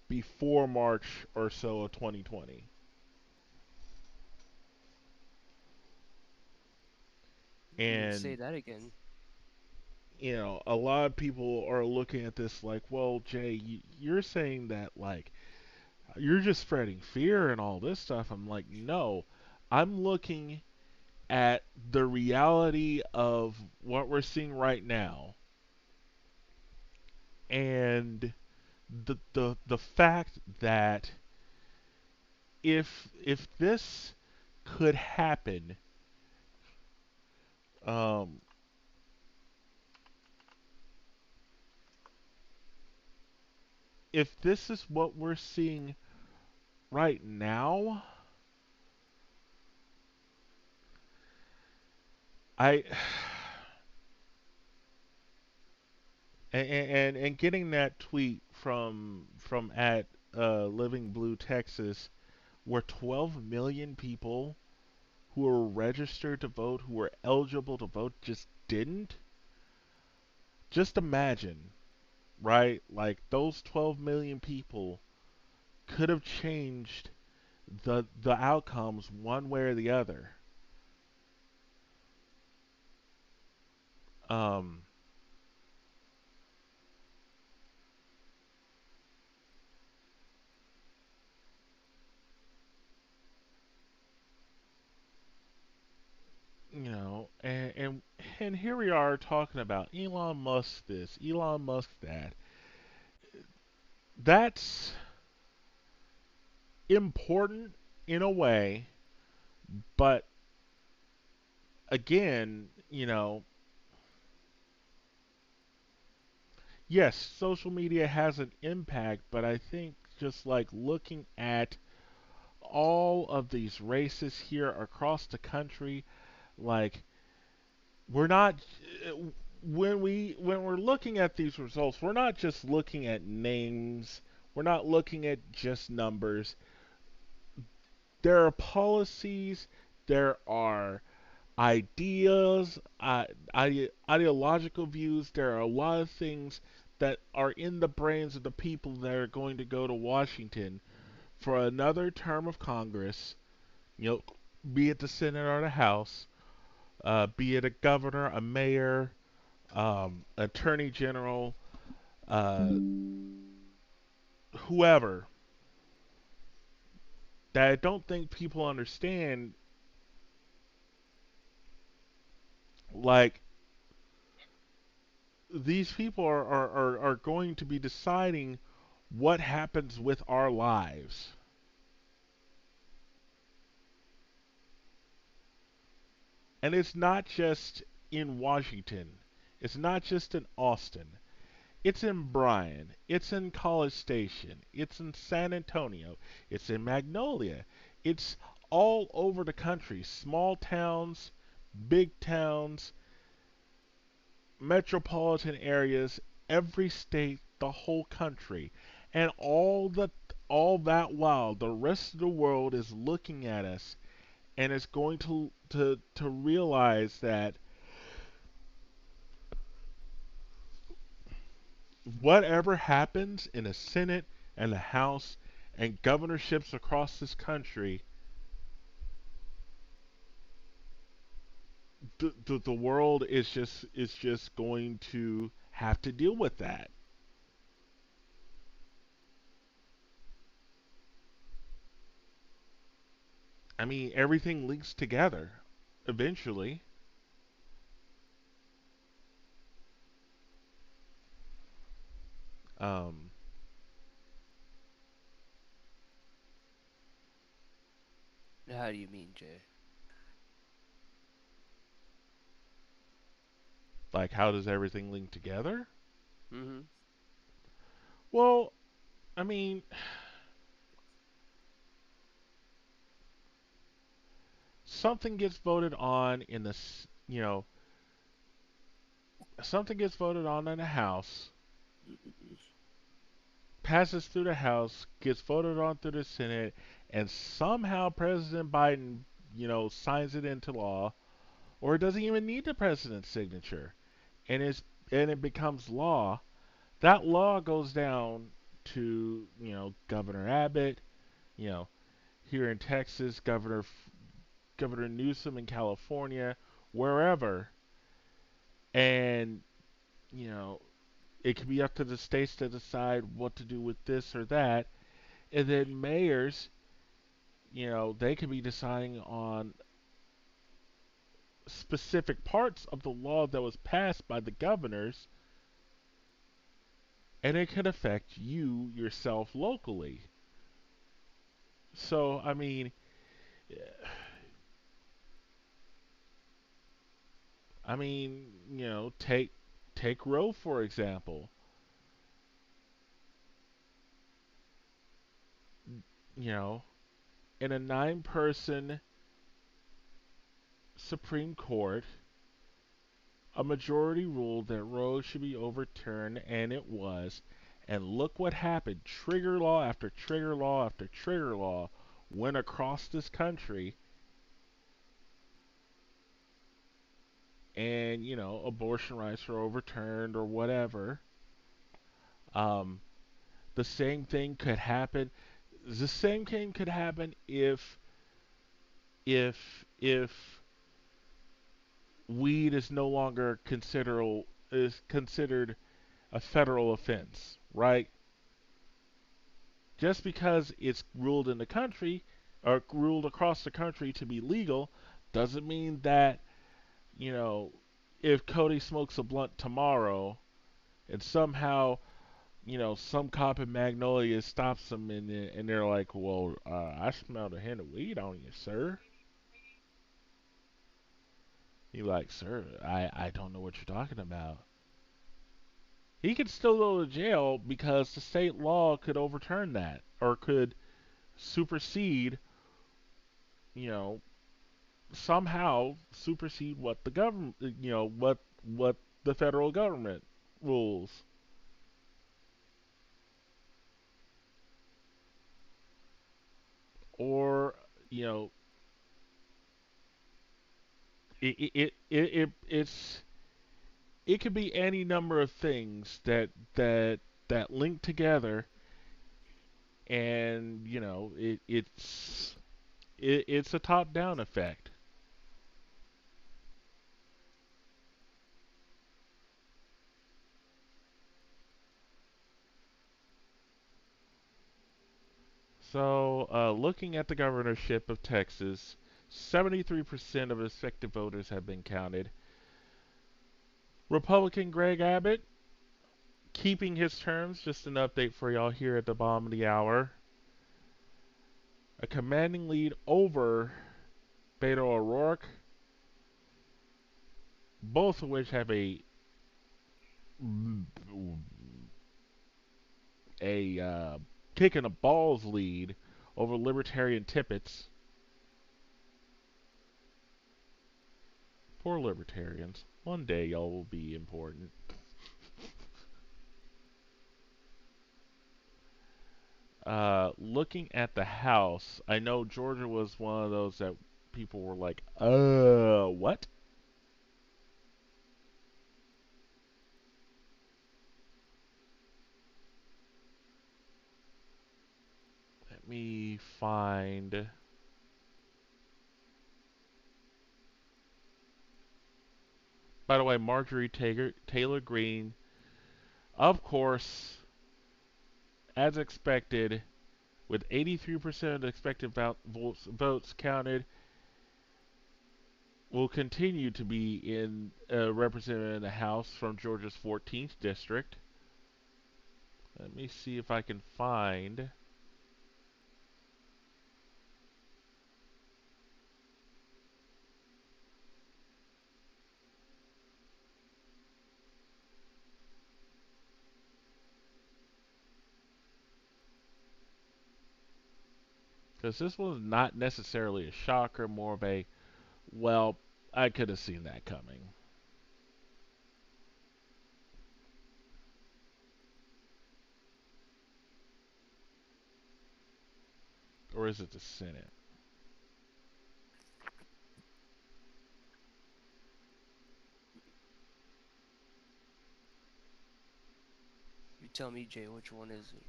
before March or so of 2020. Say And that again. a lot of people are looking at this like, well, Jay, you're saying that like you're just spreading fear and all this stuff. I'm like, no, I'm looking at the reality of what we're seeing right now, and the fact that if this could happen, um, if this is what we're seeing right now, I and getting that tweet from at Living Blue Texas, where 12 million people who were registered to vote, who were eligible to vote, just didn't. Just imagine, right? Like those 12 million people could have changed the outcomes one way or the other. Um, and here we are talking about Elon Musk this, Elon Musk that. That's important in a way, but again, yes, social media has an impact, but I think just like looking at all of these races here across the country, like we're not when we're looking at these results, we're not just looking at names, we're not looking at just numbers. There are policies, there are ideas, ideological views. There are a lot of things that are in the brains of the people that are going to go to Washington for another term of Congress, you know, be it the Senate or the House, be it a governor, a mayor, attorney general, uh, whoever, that I don't think people understand. Like, these people are going to be deciding what happens with our lives. And it's not just in Washington. It's not just in Austin. It's in Bryan. It's in College Station. It's in San Antonio. It's in Magnolia. It's all over the country. Small towns, big towns, metropolitan areas, every state, the whole country. And all that while the rest of the world is looking at us and is going to realize that whatever happens in the Senate and the House and governorships across this country, the world is just going to have to deal with that. I mean, everything links together eventually. Um, How do you mean, Jay? like, how does everything link together? Mm-hmm. Well, I mean, something gets voted on in something gets voted on in the House, passes through the House, gets voted on through the Senate, and somehow President Biden, signs it into law, or it doesn't even need the president's signature, and it becomes law. That law goes down to Governor Abbott, you know here in Texas, Governor Newsom in California, wherever, and you know it can be up to the states to decide what to do with this or that, and then mayors, they could be deciding on specific parts of the law that was passed by the governors, and it could affect you yourself locally. So, I mean, take Roe for example. You know, in a nine-person Supreme Court, a majority ruled that Roe should be overturned, and it was. And look what happened. Trigger law after trigger law after trigger law went across this country, and, abortion rights were overturned or whatever. Um, the same thing could happen. The same thing could happen if weed is no longer considered a federal offense, right? Just because it's ruled in the country or ruled across the country to be legal doesn't mean that, you know, if Cody smokes a blunt tomorrow and somehow, some cop in Magnolia stops him and they're like, well, I smelled a hint of weed on you, sir. You're like, sir, I don't know what you're talking about. He could still go to jail because the state law could overturn that or could supersede, you know, somehow supersede what the government, what the federal government rules. Or, you know, it could be any number of things that link together, and it's a top down effect. So, looking at the governorship of Texas, 73% of effective voters have been counted, Republican Greg Abbott keeping his terms. Just an update for y'all here at the bottom of the hour. A commanding lead over Beto O'Rourke, both of which have a kick in the balls lead over Libertarian Tippets. Poor Libertarians. One day y'all will be important. Looking at the House, I know Georgia was one of those that people were like, what? Let me find. By the way, Marjorie Taylor Greene, of course, as expected, with 83% of the expected votes counted, will continue to be represented in the House from Georgia's 14th district. Let me see if I can find. Because this was not necessarily a shocker, more of a, well, I could have seen that coming. Or is it the Senate? You tell me, Jay, which one is it?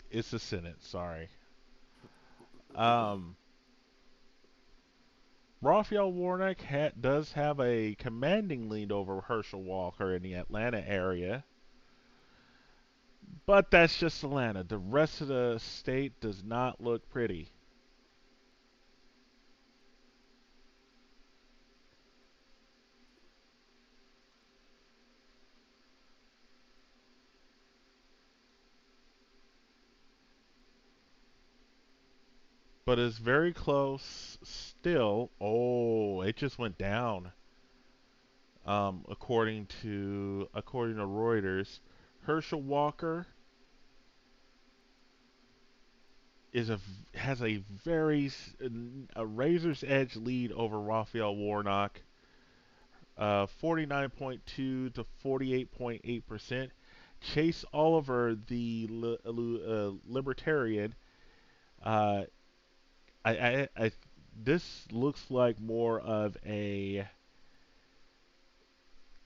It's the Senate, sorry. Raphael Warnock does have a commanding lead over Herschel Walker in the Atlanta area. But that's just Atlanta. The rest of the state does not look pretty. But it's very close still. Oh, it just went down. According to Reuters, Herschel Walker has a razor's edge lead over Raphael Warnock, 49.2 to 48.8%. Chase Oliver, the Libertarian, this looks like more of a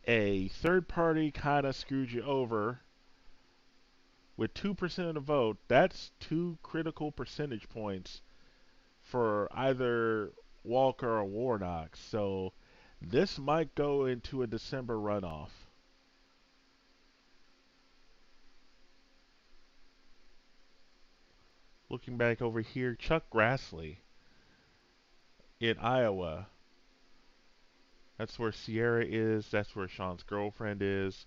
third party kind of screwed you over with 2% of the vote. That's 2 critical percentage points for either Walker or Warnock. So this might go into a December runoff. Looking back over here, Chuck Grassley in Iowa. That's where Sierra is. That's where Sean's girlfriend is.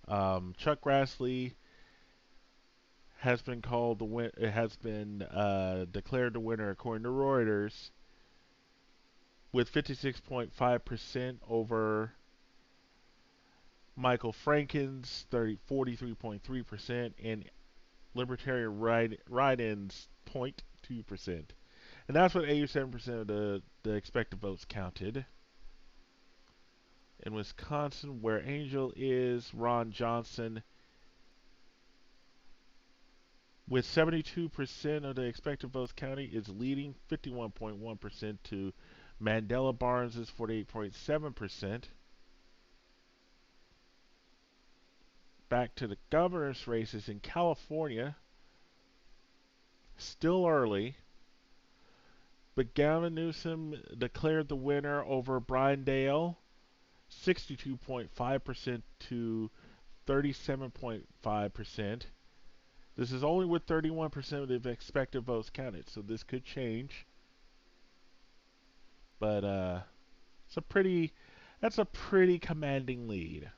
Chuck Grassley has been declared the winner according to Reuters with 56.5% over Michael Franken's 43.3% and Libertarian write-ins 0.2%. And that's what 87% of the expected votes counted. In Wisconsin, where Angel is, Ron Johnson, with 72% of the expected votes counted, is leading 51.1% to Mandela Barnes' 48.7%. Back to the governor's races in California. Still early, but Gavin Newsom declared the winner over Brian Dale, 62.5% to 37.5%. This is only with 31% of the expected votes counted, so this could change. But it's a pretty That's a pretty commanding lead.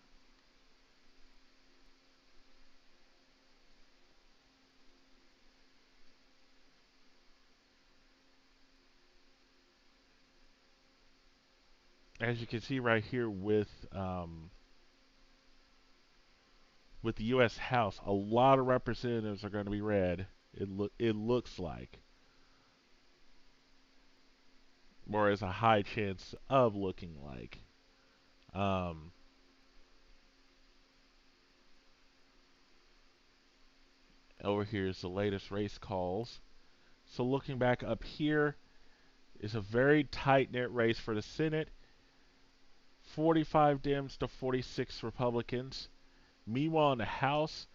As you can see right here with the U.S. House, a lot of representatives are going to be red. It looks like, or is a high chance of looking like. Um, Over here is the latest race calls. So looking back up here is a very tight knit race for the Senate. 45 Dems to 46 Republicans. Meanwhile, in the House,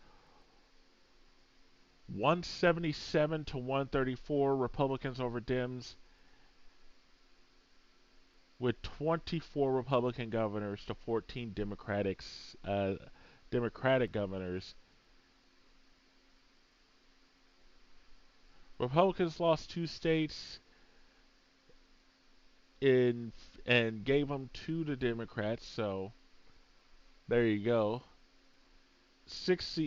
177 to 134 Republicans over Dems, with 24 Republican governors to 14 Democratic governors. Republicans lost 2 states and gave them to the Democrats. So there you go. Six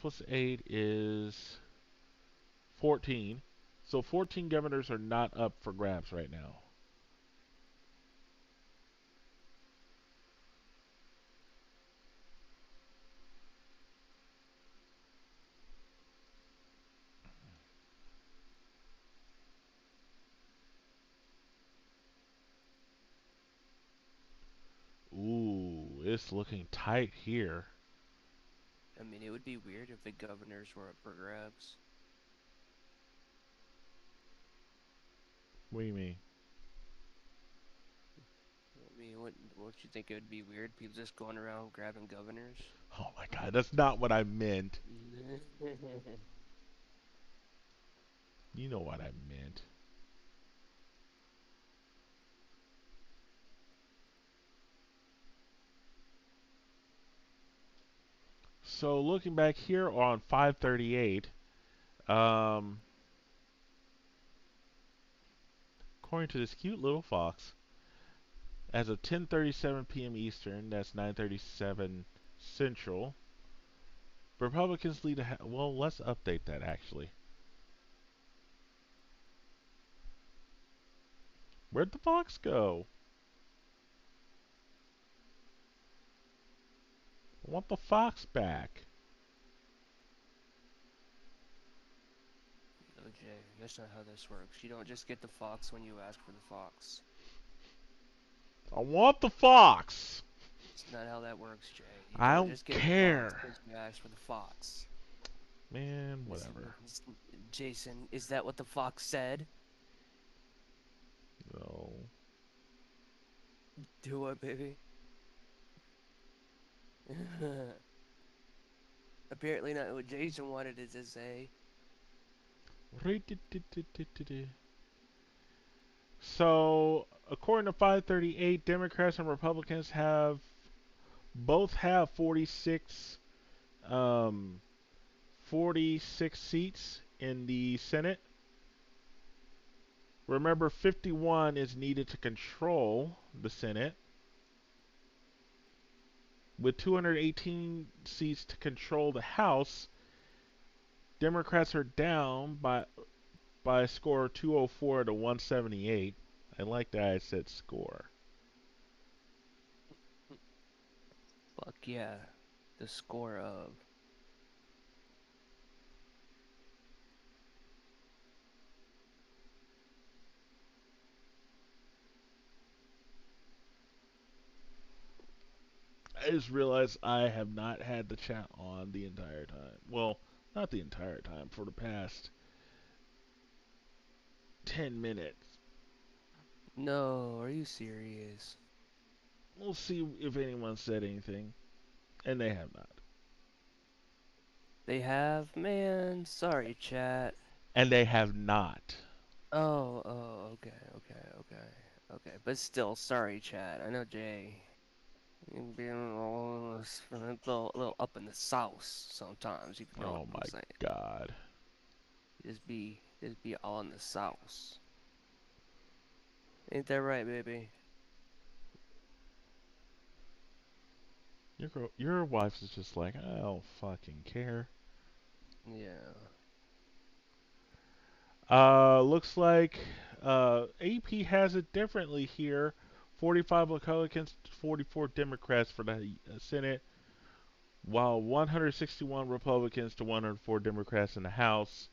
plus 8 is 14. So 14 governors are not up for grabs right now. Ooh, it's looking tight here. I mean, it would be weird if the governors were up for grabs. What do you mean? I mean, wouldn't you think it would be weird? People just going around grabbing governors? Oh my god, that's not what I meant. You know what I meant. So looking back here on 538, um, according to this cute little fox, as of 10:37 p.m. Eastern, that's 9:37 Central, Republicans lead a. Well, let's update that actually. Where'd the fox go? I want the fox back. No, Jay, that's not how this works. You don't just get the fox when you ask for the fox. I want the fox. It's not how that works, Jay. You I don't don't just get the fox care. because you ask for the fox. Man, whatever. Jason, is that what the fox said? No. Do what, baby? Apparently not what Jason wanted it to say. So, according to 538, Democrats and Republicans both have 46 seats in the Senate. Remember, 51 is needed to control the Senate. With 218 seats to control the House, Democrats are down by a score of 204 to 178. I like that I said score. Fuck yeah. The score of. I just realized I have not had the chat on the entire time. Well, not the entire time, for the past 10 minutes. No, are you serious? We'll see if anyone said anything. And they have not. They have? Man, sorry, chat. And they have not. Okay. But still, sorry, chat. I know Jay. You being a little up in the sauce sometimes, if you know Oh what my I'm saying. god. Just be all in the sauce. Ain't that right, baby? Your wife is just like, I don't fucking care. Yeah. Looks like AP has it differently here. 45 Republicans, 44 Democrats for the Senate, while 161 Republicans to 104 Democrats in the House,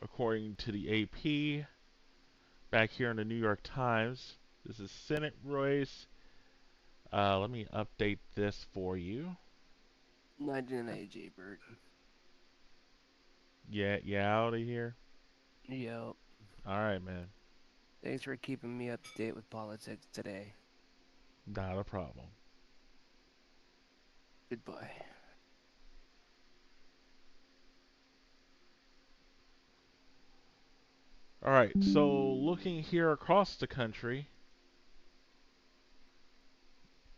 according to the AP. Back here in the New York Times, this is Senate race. Let me update this for you. 99 Jaybird. Yeah, out of here. Yep. All right, man. Thanks for keeping me up to date with politics today. Not a problem. Goodbye. All right, so looking here across the country,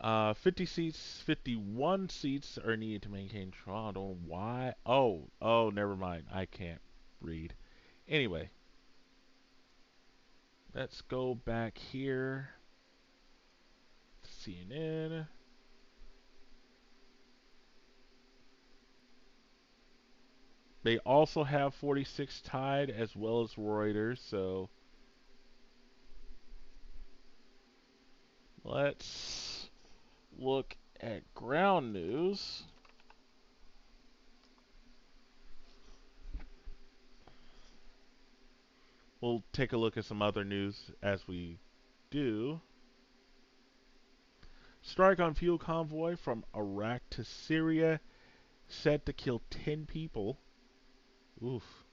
50 seats, 51 seats are needed to maintain control. I don't know why. Oh, never mind. I can't read. Anyway, let's go back here. CNN. They also have 46 tied as well as Reuters, so let's look at ground news. We'll take a look at some other news as we do. Strike on fuel convoy from Iraq to Syria set to kill 10 people. Oof.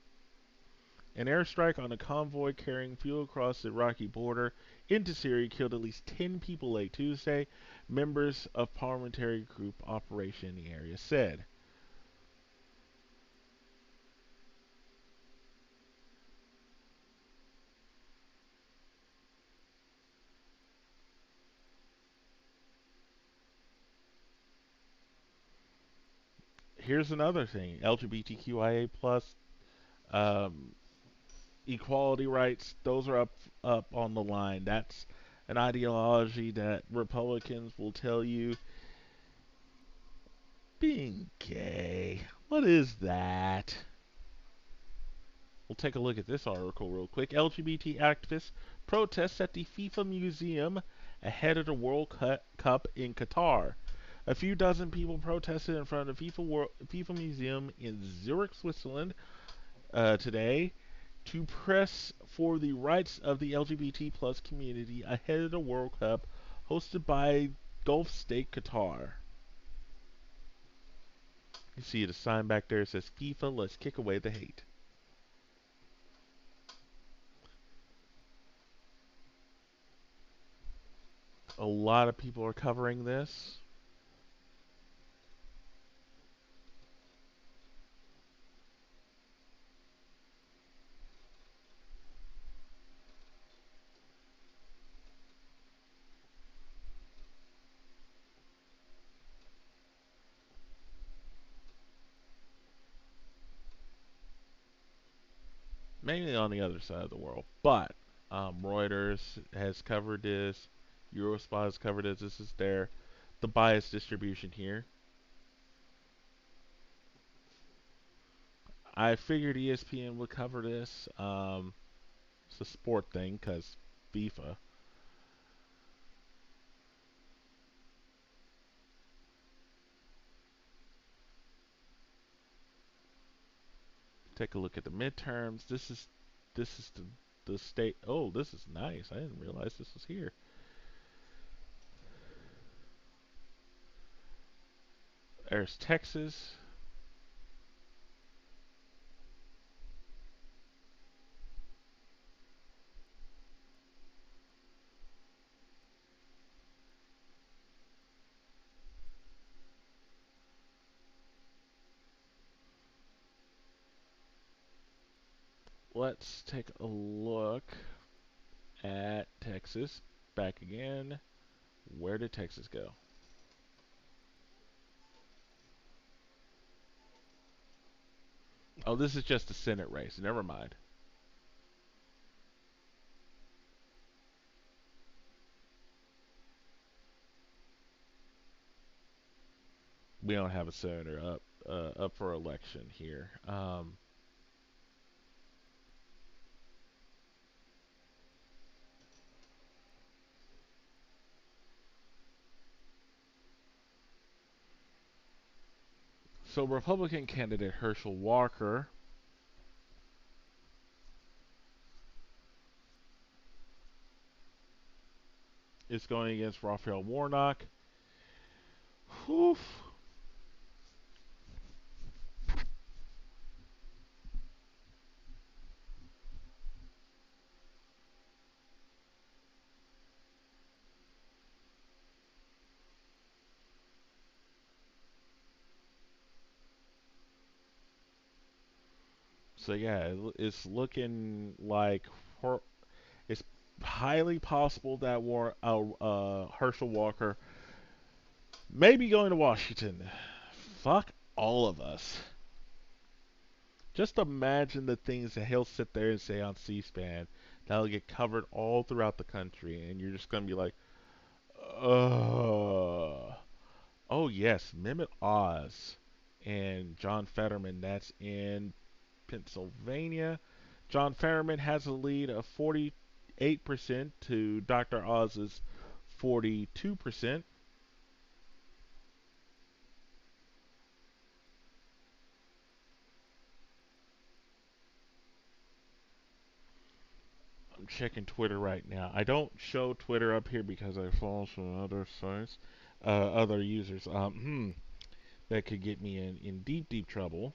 An airstrike on a convoy carrying fuel across the Iraqi border into Syria killed at least 10 people late Tuesday, members of parliamentary group operation in the area said. Here's another thing: LGBTQIA plus, um, equality rights. Those are up on the line. That's an ideology that Republicans will tell you. Being gay, what is that? We'll take a look at this article real quick. LGBT activists protests at the FIFA Museum ahead of the World Cup in Qatar. A few dozen people protested in front of the FIFA Museum in Zurich, Switzerland today to press for the rights of the LGBT plus community ahead of the World Cup hosted by Gulf State Qatar. You see the sign back there that says FIFA, let's kick away the hate. A lot of people are covering this. Mainly on the other side of the world. But Reuters has covered this. Eurospot has covered this. This is the bias distribution here. I figured ESPN would cover this. It's a sport thing because FIFA. Take a look at the midterms. This is the state. Oh, this is nice. I didn't realize this was here. There's Texas. Let's take a look at Texas. Back again. Where did Texas go? Oh, this is just a Senate race. Never mind. We don't have a senator up for election here. So Republican candidate Herschel Walker is going against Raphael Warnock. Whew. So yeah, it's looking like it's highly possible that Herschel Walker may be going to Washington. Fuck all of us. Just imagine the things that he'll sit there and say on C-SPAN that'll get covered all throughout the country, and you're just gonna be like, oh, oh yes, Mehmet Oz and John Fetterman. That's in Pennsylvania. John Fetterman has a lead of 48% to Dr. Oz's 42%. I'm checking Twitter right now. I don't show Twitter up here because I follow some other sites, other users. That could get me in deep, deep trouble.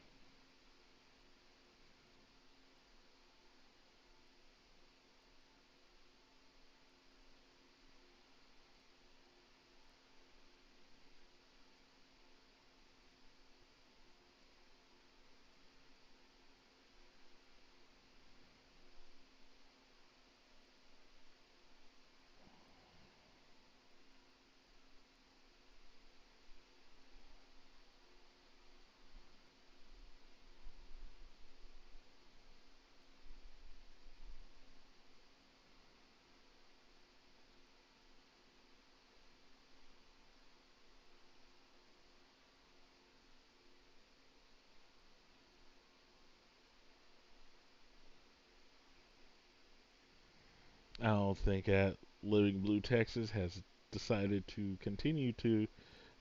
I don't think that Living Blue Texas has decided to continue to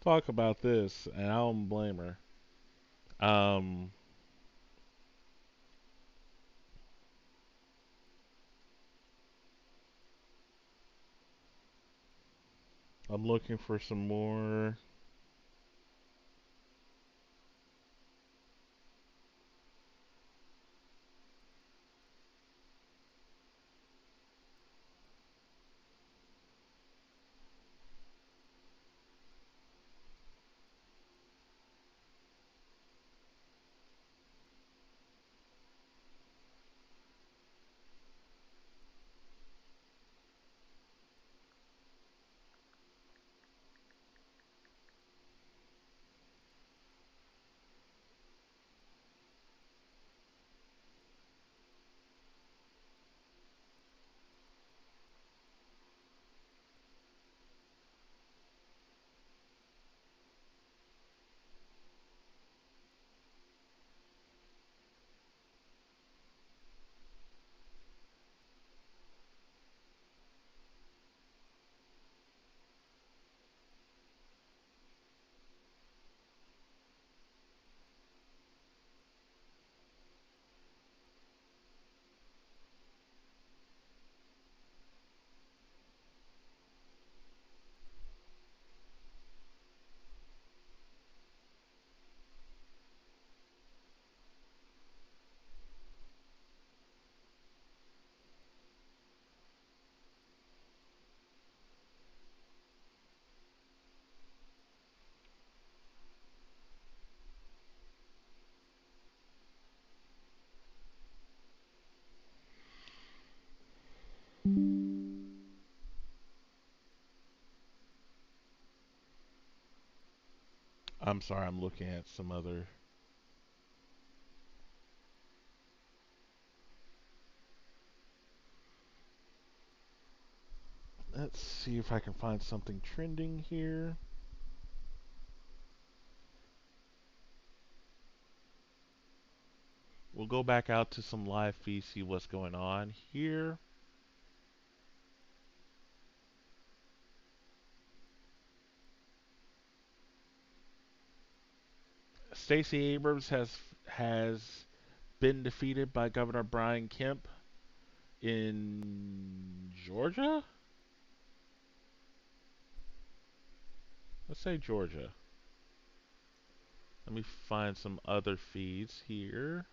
talk about this, and I don't blame her. Um, I'm looking for some more. I'm sorry, I'm looking at some other. Let's see if I can find something trending here. We'll go back out to some live feeds, see what's going on here. Stacey Abrams has been defeated by Governor Brian Kemp in Georgia? Let's say Georgia. Let me find some other feeds here.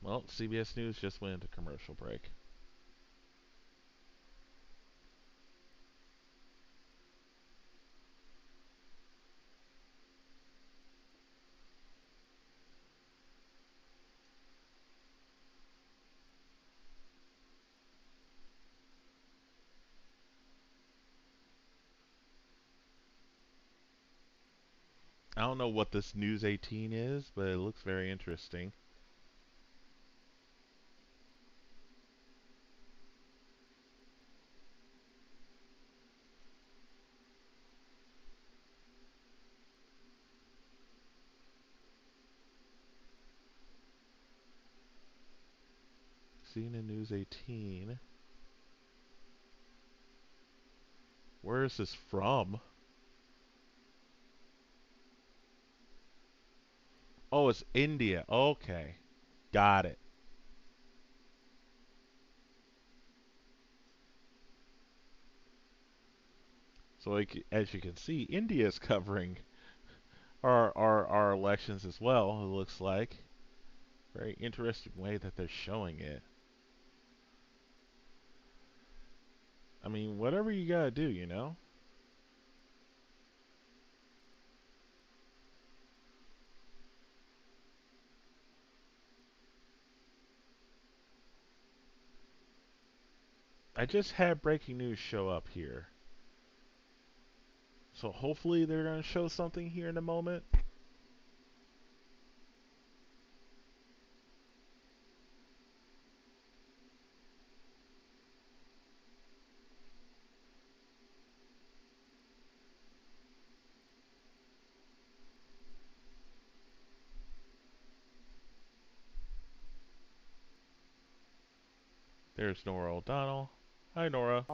Well, CBS News just went into commercial break. I don't know what this News 18 is, but it looks very interesting. CNN News 18. Where is this from? Oh, it's India. Okay. Got it. So like, as you can see, India is covering our elections as well, it looks like. Very interesting way that they're showing it. I mean, whatever you gotta do, you know? I just had breaking news show up here. So hopefully they're gonna show something here in a moment. There's Nora O'Donnell. Hi, Nora.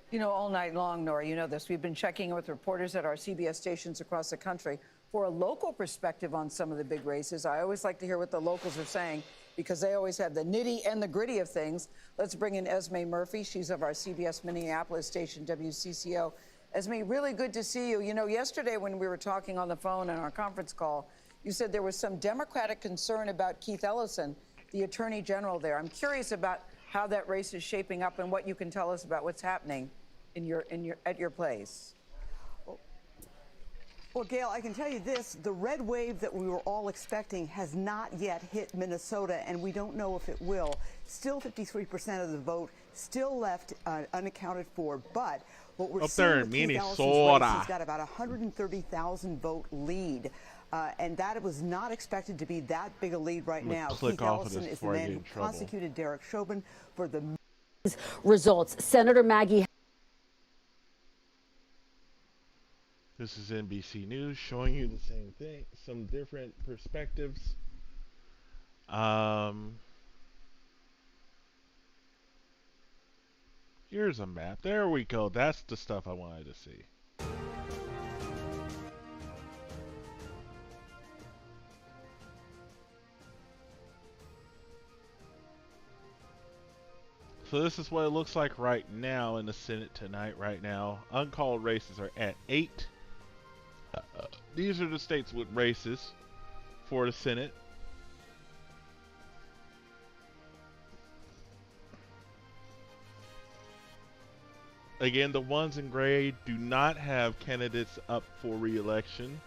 You know, all night long, Nora, you know this. We've been checking in with reporters at our CBS stations across the country for a local perspective on some of the big races. I always like to hear what the locals are saying because they always have the nitty and the gritty of things. Let's bring in Esme Murphy. She's of our CBS Minneapolis station, WCCO. Esme, really good to see you. You know, yesterday when we were talking on the phone in our conference call, you said there was some Democratic concern about Keith Ellison, the Attorney General there. I'm curious about how that race is shaping up and what you can tell us about what's happening at your place. Well, Gail, I can tell you this, the red wave that we were all expecting has not yet hit Minnesota, and we don't know if it will. Still 53% of the vote still left unaccounted for, but what we're seeing with Keith Ellison's race, he's got about 130,000 vote lead. And that was not expected to be that big a lead right now. Keith Ellison is the man who prosecuted Derek Chauvin for the results. Senator Maggie. This is NBC News showing you the same thing, some different perspectives. Here's a map. There we go. That's the stuff I wanted to see. So this is what it looks like right now in the Senate tonight. Right now, uncalled races are at 8. These are the states with races for the Senate. Again, the ones in gray do not have candidates up for re-election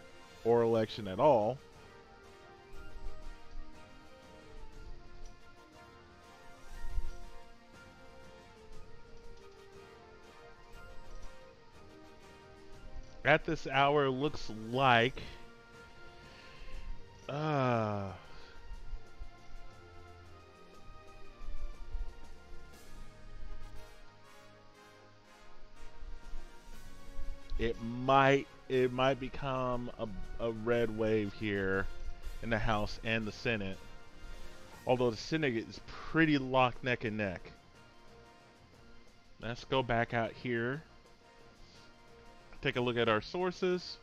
or election at all. At this hour, it looks like it might become a red wave here in the House and the Senate. Although the Senate is pretty locked neck and neck. Let's go back out here. Take a look at our sources.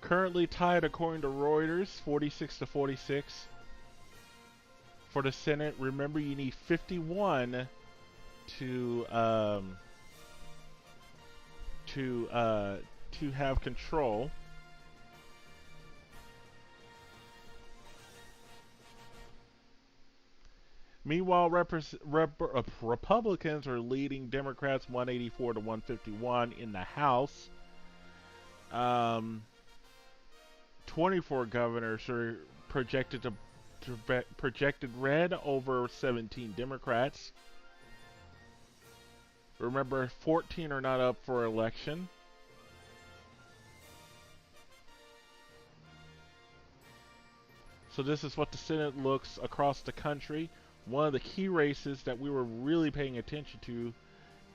Currently tied according to Reuters, 46 to 46 for the Senate. Remember, you need 51 to have control. Meanwhile, Republicans are leading Democrats 184 to 151 in the House. 24 governors are projected red over 17 Democrats. Remember, 14 are not up for election. So this is what the Senate looks across the country. One of the key races that we were really paying attention to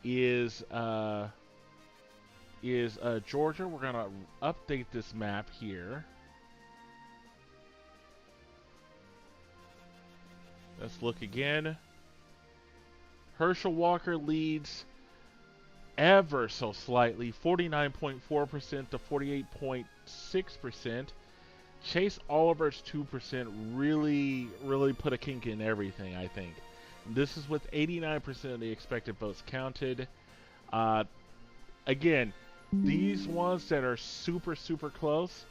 is Georgia. We're gonna update this map here. Let's look again. Herschel Walker leads ever so slightly, 49.4% to 48.6%. Chase Oliver's 2% really put a kink in everything, I think. This is with 89% of the expected votes counted. Again, these ones that are super close,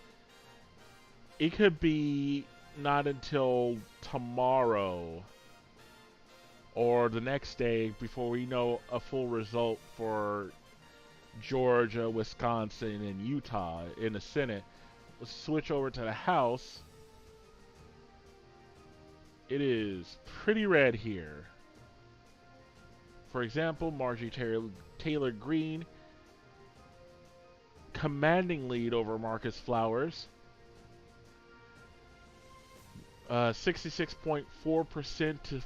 it could be not until tomorrow or the next day before we know a full result for Georgia, Wisconsin, and Utah in the Senate. Let's switch over to the House. It is pretty red here. For example, Marjorie Taylor Greene, commanding lead over Marcus Flowers. 66.4% to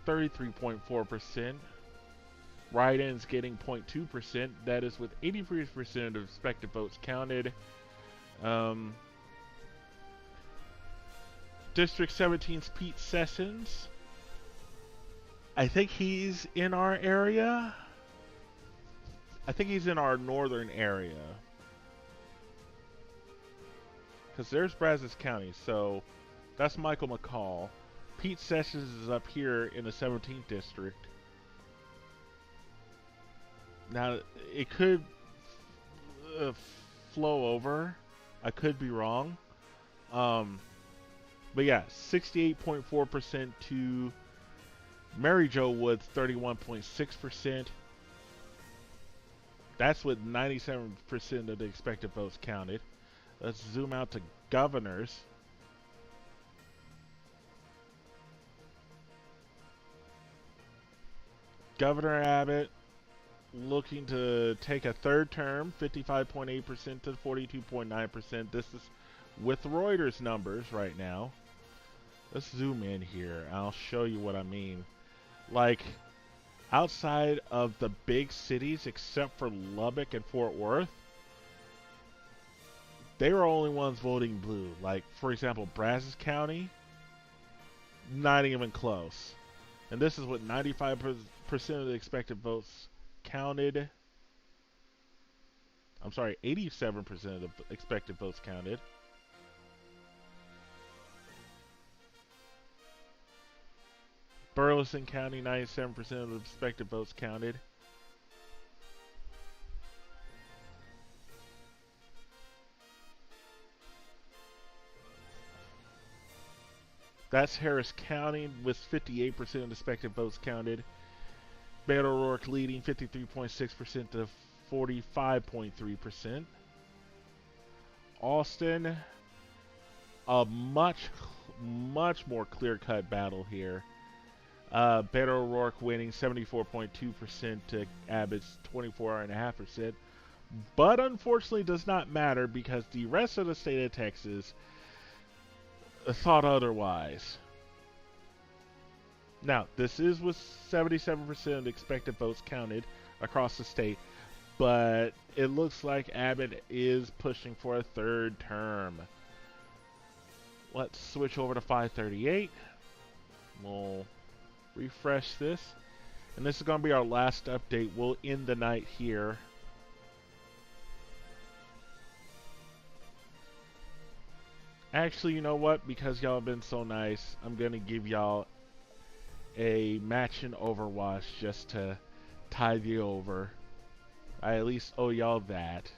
33.4%. Write-ins getting 0.2%. That is with 83% of expected votes counted. District 17's Pete Sessions. I think he's in our area. I think he's in our northern area. Because there's Brazos County, so that's Michael McCall. Pete Sessions is up here in the 17th district. Now, it could flow over. I could be wrong. But yeah, 68.4% to Mary Jo Woods, 31.6%. That's with 97% of the expected votes counted. Let's zoom out to governors. Governor Abbott looking to take a third term, 55.8% to 42.9%. This is with Reuters numbers right now. Let's zoom in here. I'll show you what I mean. Like, outside of the big cities, except for Lubbock and Fort Worth, they were only ones voting blue. Like, for example, Brazos County, not even close. And this is with 95% of the expected votes counted. I'm sorry, 87% of the expected votes counted. Burleson County, 97% of the expected votes counted. That's Harris County with 58% of the expected votes counted. Beto O'Rourke leading 53.6% to 45.3%. Austin, a much more clear-cut battle here. Beto O'Rourke winning 74.2% to Abbott's 24.5%. but unfortunately does not matter because the rest of the state of Texas thought otherwise. Now, this is with 77% of expected votes counted across the state, but it looks like Abbott is pushing for a third term. Let's switch over to 538. We'll refresh this. And this is going to be our last update. We'll end the night here. Actually, you know what? Because y'all have been so nice, I'm going to give y'all a match in Overwatch just to tide you over. I at least owe y'all that.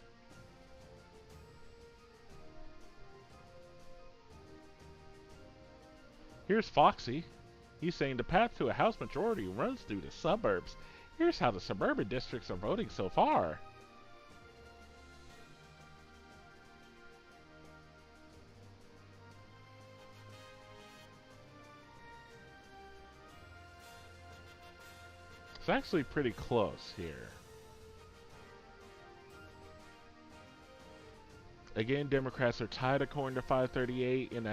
Here's Foxy. He's saying the path to a House majority runs through the suburbs. Here's how the suburban districts are voting so far. It's actually pretty close here. Again, Democrats are tied according to 538 in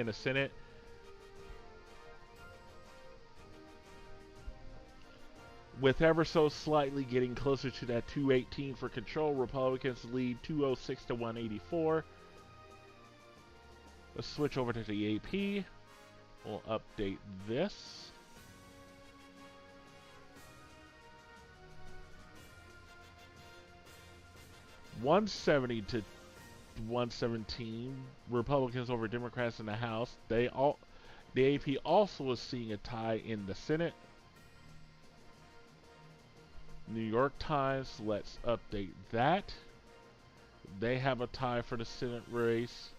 a Senate. With ever so slightly getting closer to that 218 for control, Republicans lead 206 to 184. Let's switch over to the AP. We'll update this. $170 to 117. Republicans over Democrats in the House. The AP also is seeing a tie in the Senate. New York Times, let's update that. They have a tie for the Senate race.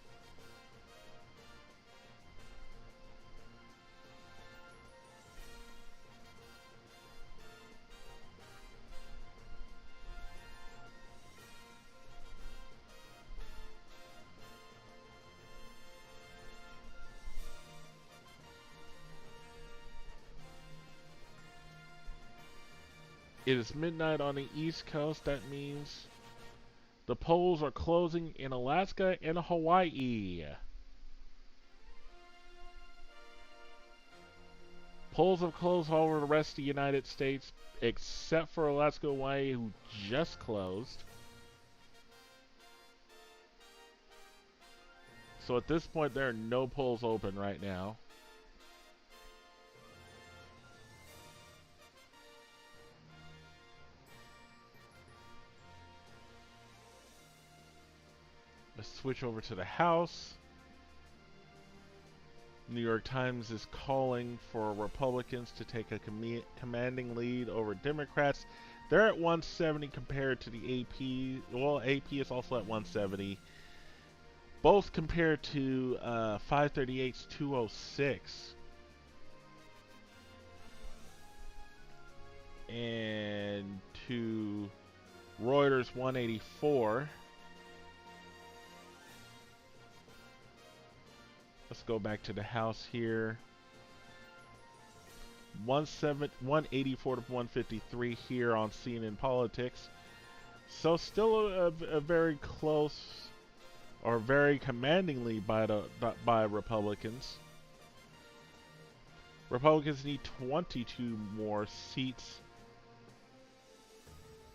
It is midnight on the East Coast. That means the polls are closing in Alaska and Hawaii. Polls have closed all over the rest of the United States, except for Alaska and Hawaii, who just closed. So at this point, there are no polls open right now. Let's switch over to the House. New York Times is calling for Republicans to take a commanding lead over Democrats. They're at 170 compared to the AP. Well, AP is also at 170. Both compared to 538's 206. And to Reuters 184. Let's go back to the House here. 184 to 153 here on CNN Politics. So still a very close or very commanding lead by Republicans. Republicans need 22 more seats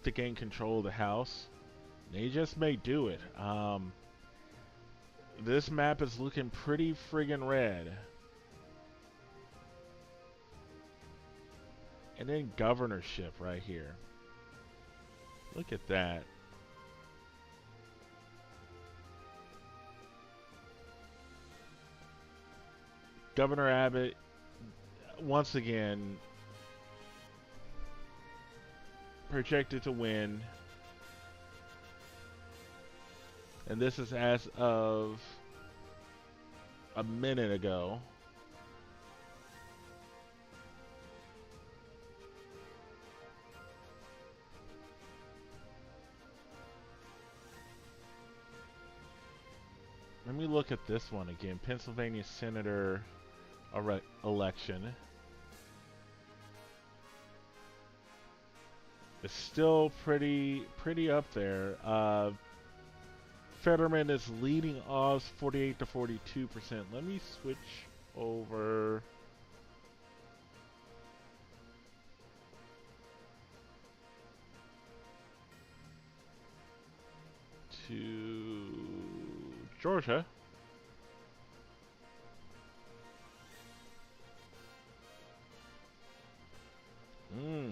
to gain control of the House. They just may do it. This map is looking pretty friggin' red. And then governorship right here. Look at that. Governor Abbott, once again, projected to win. And this is as of a minute ago. Let me look at this one again. Pennsylvania Senator election. It's still pretty up there. Fetterman is leading odds 48 to 42%. Let me switch over to Georgia.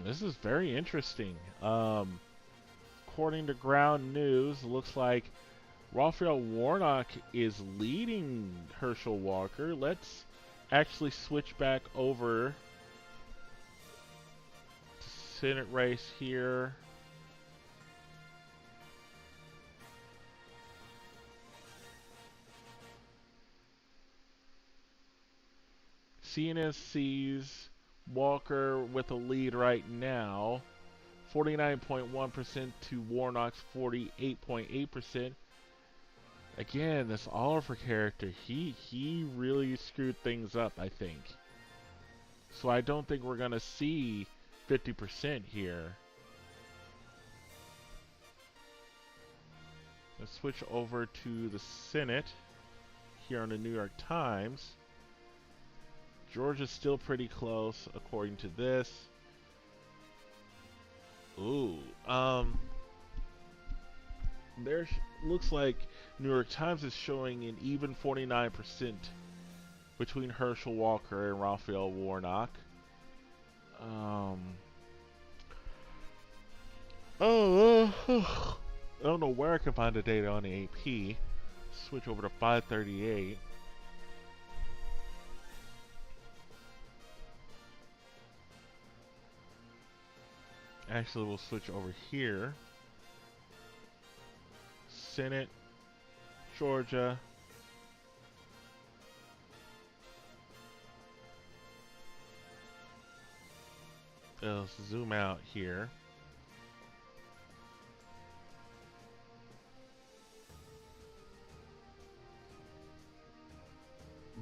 This is very interesting. According to Ground News, looks like Raphael Warnock is leading Herschel Walker. Let's actually switch back over to Senate race here. CNS sees Walker with a lead right now, 49.1% to Warnock's 48.8%. Again, this Oliver character, he really screwed things up, I think. So I don't think we're gonna see 50% here. Let's switch over to the Senate here on the New York Times. Georgia's still pretty close, according to this. Ooh, there looks like New York Times is showing an even 49% between Herschel Walker and Raphael Warnock. I don't know where I can find the data on the AP. Switch over to 538. Actually, we'll switch over here. Senate, Georgia. Let's zoom out here.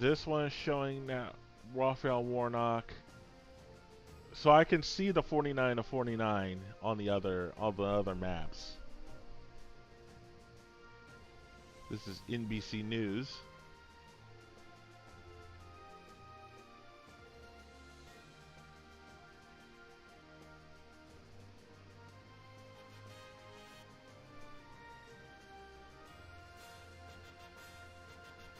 This one is showing now Raphael Warnock. So I can see the 49 to 49 on the other maps. This is NBC News.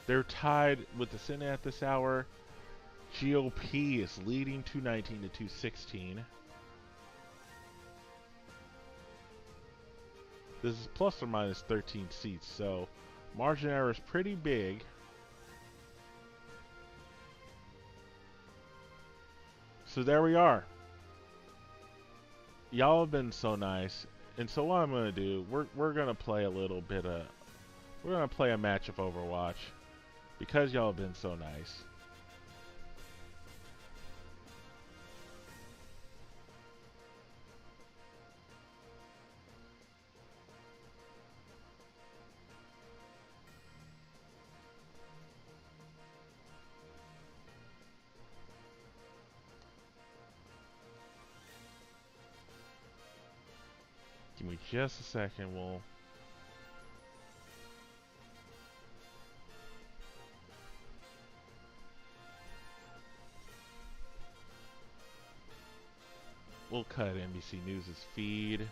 They're tied with the Senate at this hour. GOP is leading 219 to 216. This is plus or minus 13 seats, so margin error is pretty big. So there we are. Y'all have been so nice. And so what I'm gonna do, we're gonna play a little bit of, we're gonna play a match of Overwatch because y'all have been so nice. Give me just a second, we'll cut NBC News' feed.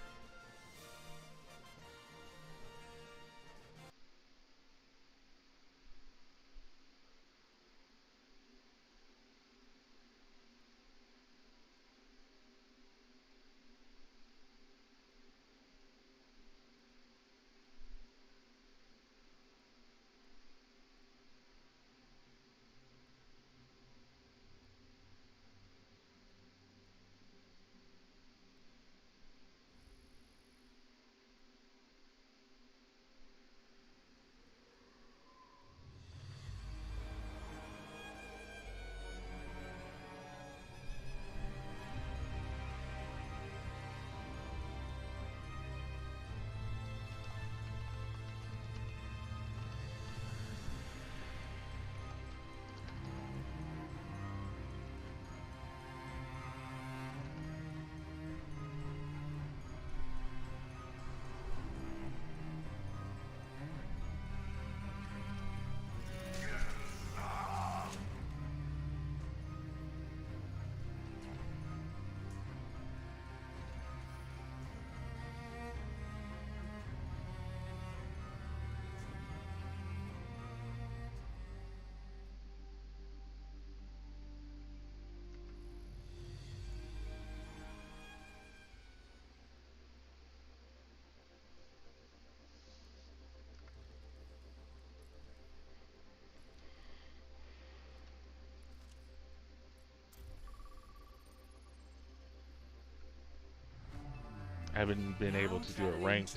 I haven't been able to do a ranked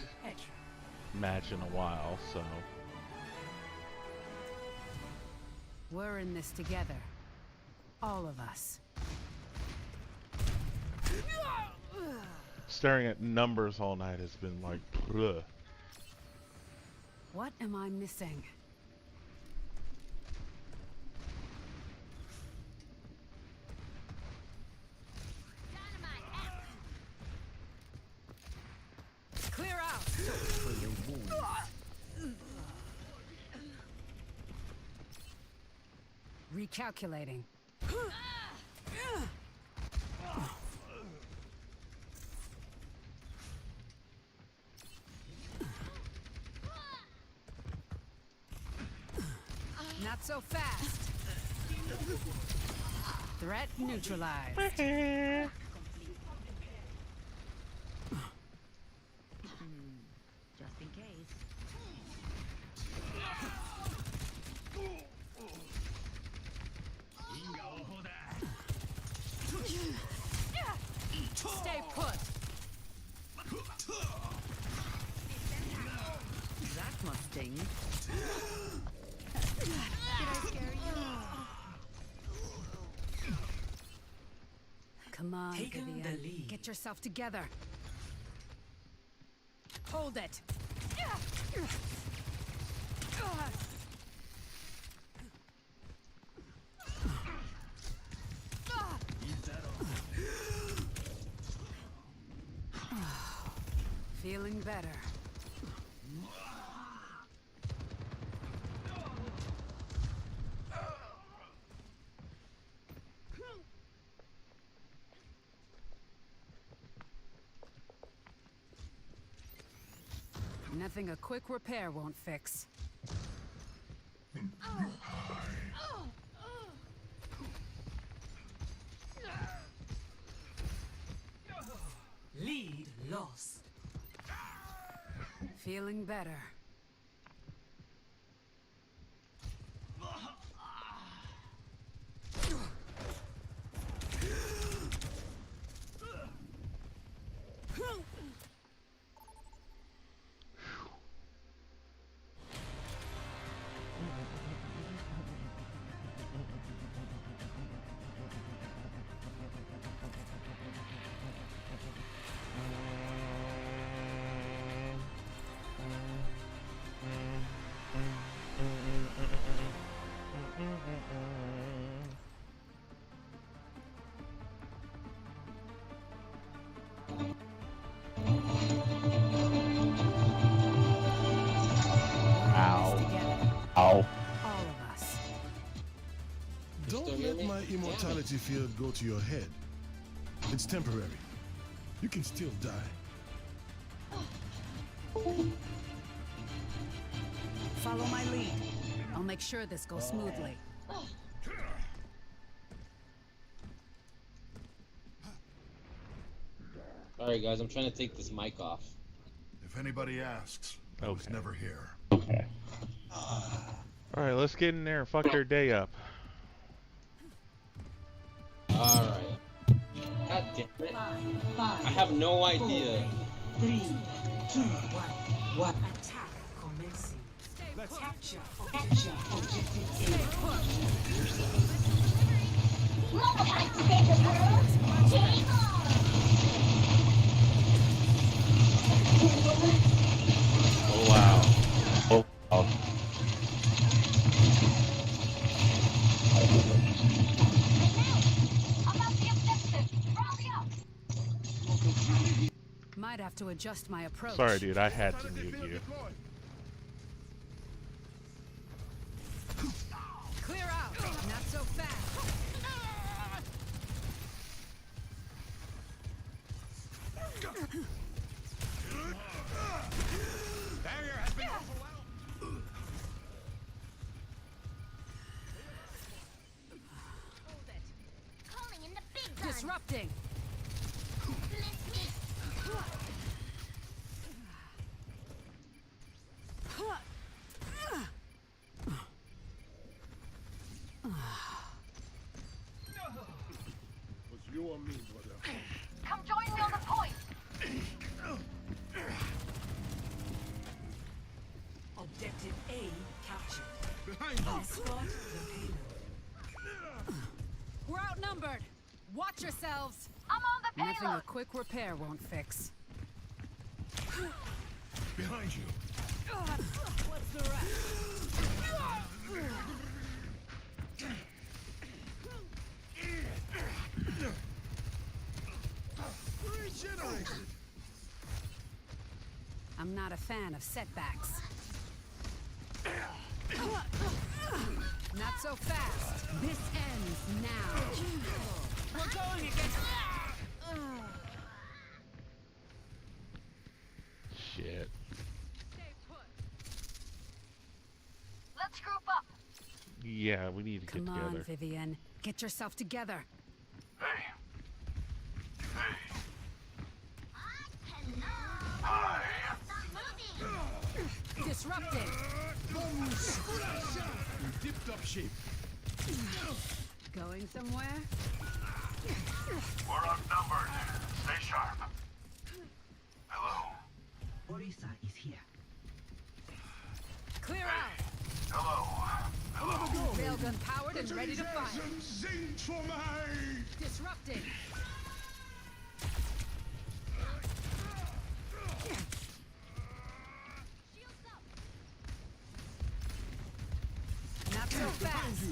match in a while, so. We're in this together. All of us. Staring at numbers all night has been like, ugh. What am I missing? Clear out! Recalculating. Not so fast. Threat neutralized. Just in case. Stay put. That must sting. Did I scare you? Come on, Vivian. Get yourself together. Hold it. Feeling better. Nothing a quick repair won't fix. Lead lost. Feeling better. Ow. All of us. Don't let my immortality field go to your head. It's temporary. You can still die. Follow my lead. I'll make sure this goes smoothly. Alright guys, I'm trying to take this mic off. If anybody asks, I was never here. Okay. Alright, let's get in there and fuck their day up. Alright. God damn it. I have no idea. 3, 2, 1. Attack commencing. Capture objective Oh wow. Oh. Might have to adjust my approach. Sorry, dude. I had to mute you. Clear out. Not so fast. Barrier has been overwhelmed. calling in the big guns. Disrupting. Was you or me, brother? Come join me on the point. Escort the payload. We're outnumbered. Watch yourselves. I'm on the Nothing payload. a quick repair won't fix. Behind you. What's the rest? Regenerated. I'm not a fan of setbacks. Not so fast. This ends now. We're going against. Shit. Let's group up. Yeah, we need to Come get on, together. Vivian. Get yourself together. Disrupted. You dipped up shape. Going somewhere? We're outnumbered. Stay sharp. Hello. Orisa is here. Clear out. Hello. Railgun powered and ready to fire. Zentrum. Disrupted. Not so fast.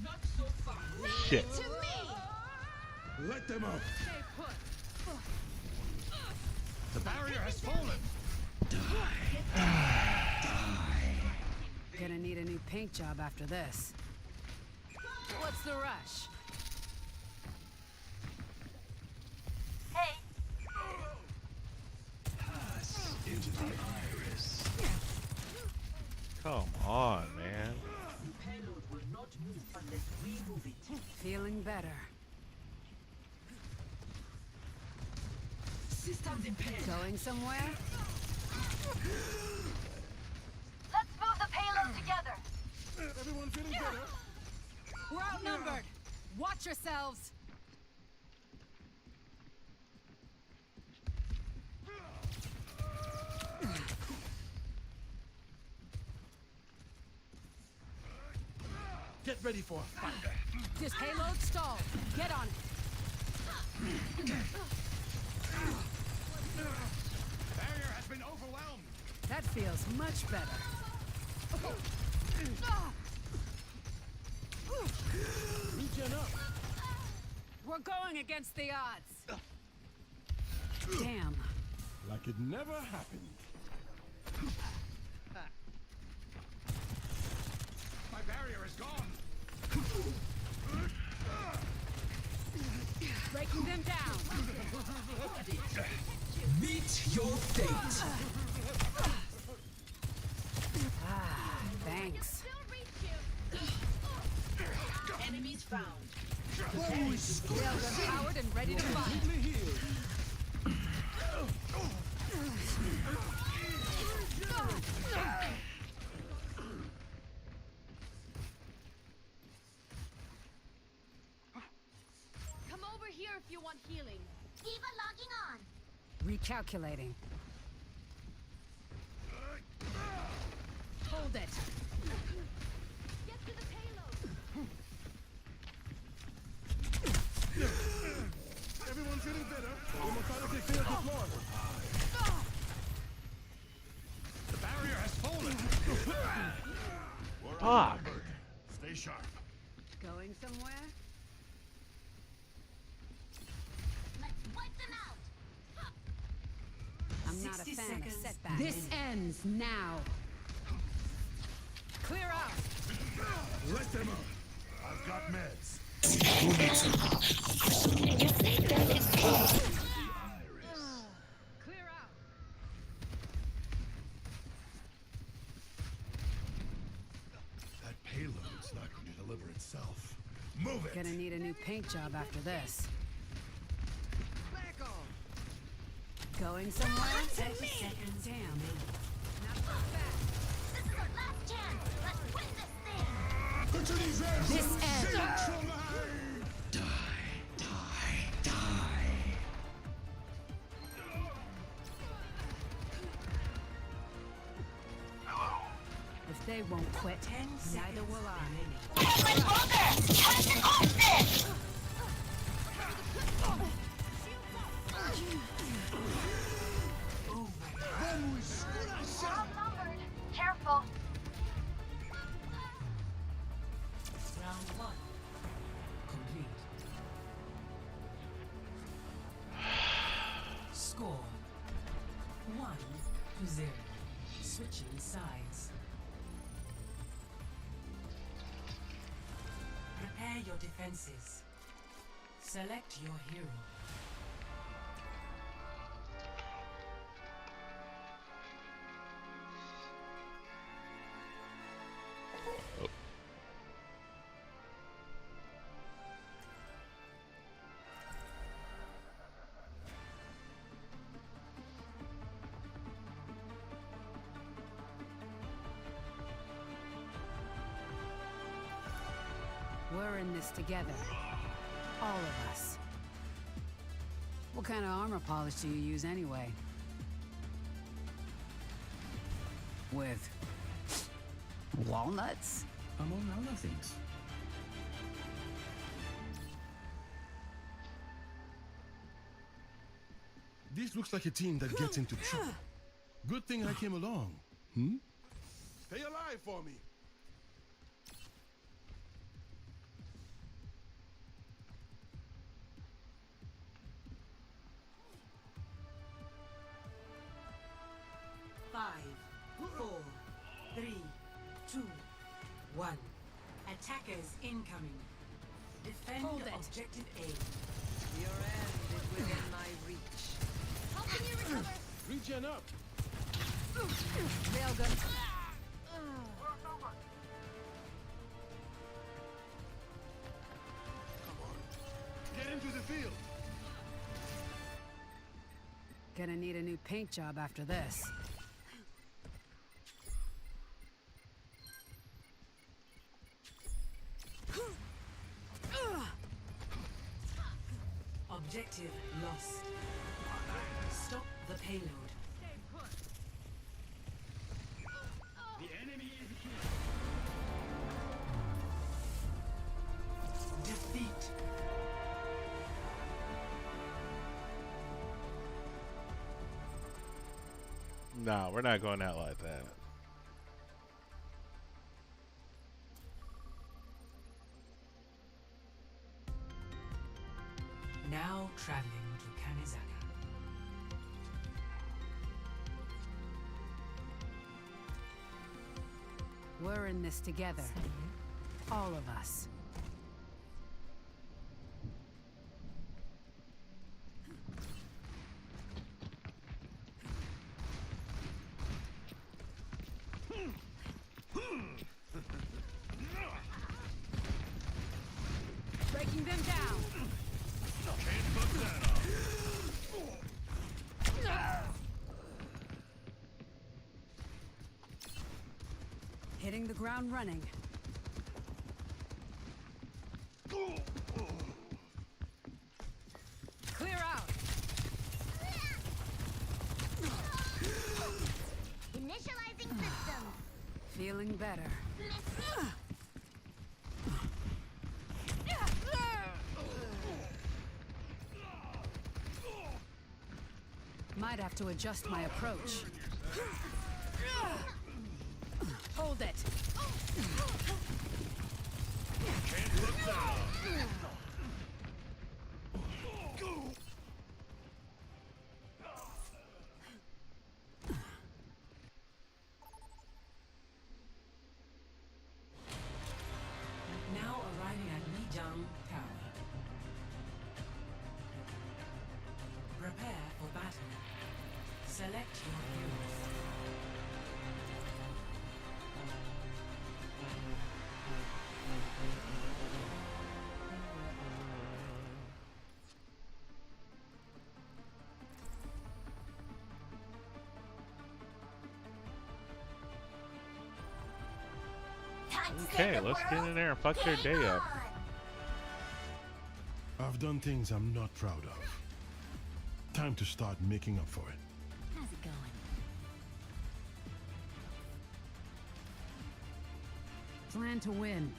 Not so fast. Shit. To me. Let them up. Stay put. The barrier has fallen. Gonna need a new paint job after this. What's the rush? Hey, Into the iris. Come on, man. The payload will not move unless we move it. Feeling better. Systems impaired. Going somewhere? let's move the payload together. Everyone feeling better? We're outnumbered. Watch yourselves. Get ready for a fight. This payload stalled. Get on it. Barrier has been overwhelmed. That feels much better. Regen up. We're going against the odds. Damn. Like it never happened. My barrier is gone. Breaking them down. Meet your fate. Ah, thanks. Enemies found. Railgun powered and ready to fire. Completely healed. Come over here if you want healing. Diva logging on. Recalculating. Hold it. Get to the payload. Everyone feeling better? Democratically field deployed. The barrier has fallen. Fuck. Stay sharp. Going somewhere? Let's wipe them out. I'm not a 60 fan of seconds. setbacks. This ends now. Clear out. Let them up. I've got meds. Clear out. That payload's not going to deliver itself. Move it. Gonna need a new paint job after this. Going somewhere? 30 seconds. Damn. Not so fast. This is our last chance. Let's win this thing. Put these ass This ends. Die. They won't quit. Neither will I. Careful. Round 1 complete. Score 1-0. Switching sides. Prepare your defenses. Select your hero. We're in this together. All of us. What kind of armor polish do you use anyway? With walnuts? Among other things. This looks like a team that gets into trouble. Good thing I came along. Stay alive for me. Five, 4, 3, 2, 1. Attackers incoming. Defend objective A. Your end is within my reach. Helping you recover. Regen up. Railgun. Get into the field. Gonna need a new paint job after this. Objective lost. Stop the payload. The enemy is here. Defeat. No, we're not going out like that. Now traveling to Kanizaka. We're in this together. All of us. Breaking them down. Can't fuck that up. Hitting the ground running. Clear out. Initializing system. Feeling better. Might have to adjust my approach. Hold it. Can't fuck that up. Now arriving at Mijang Tower. Prepare for battle. Select your heroes. Okay, let's get in there and fuck their day up. I've done things I'm not proud of. Time to start making up for it. How's it going? Plan to win,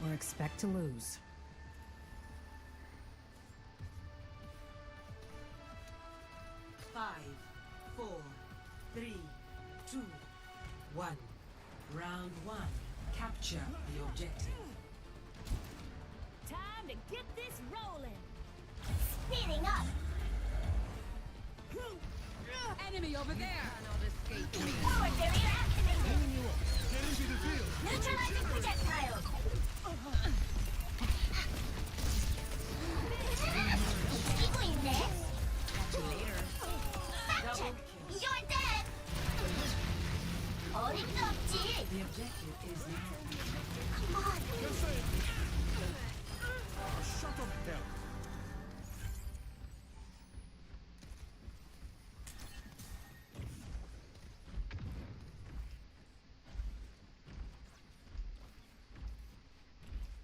or expect to lose. Five, 4, 3, 2, 1. Round 1. Capture the objective. Time to get this rolling. Speeding up. Enemy over there! Forward barrier activated. Get into the field. Neutralizing projectile. 이거 있네. Gotcha. You're dead. 어림도 없지. The objective is now. Come on. Shut up, hell.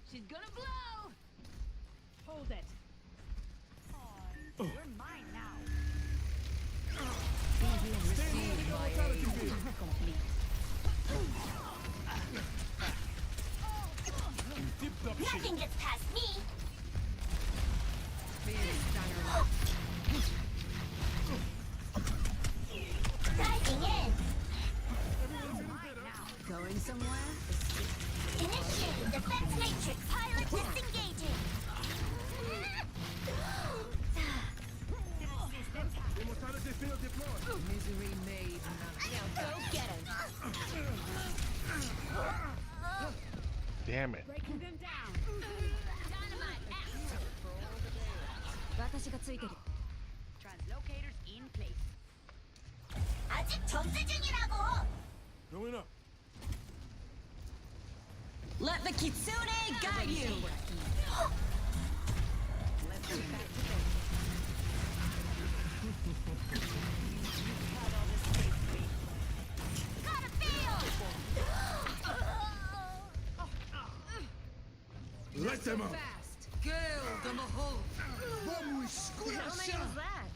She's gonna blow. Hold it. Oh, you're mine now. Receive my aid. Complete. Nothing gets past me. Diving in. Going somewhere? Initiating defense matrix. Pilot disengaging. Immortality field deployed. Misery made none. Now go get him. Damn it. Breaking them down. Dynamite out. 私がついてる. Translocators in place. 아직 전투 중이라고. Going up. Let the Kitsune guide you! Let's get back to basics. Got a feel. Let them out. Fast. Girl, the Mahal! How many was that?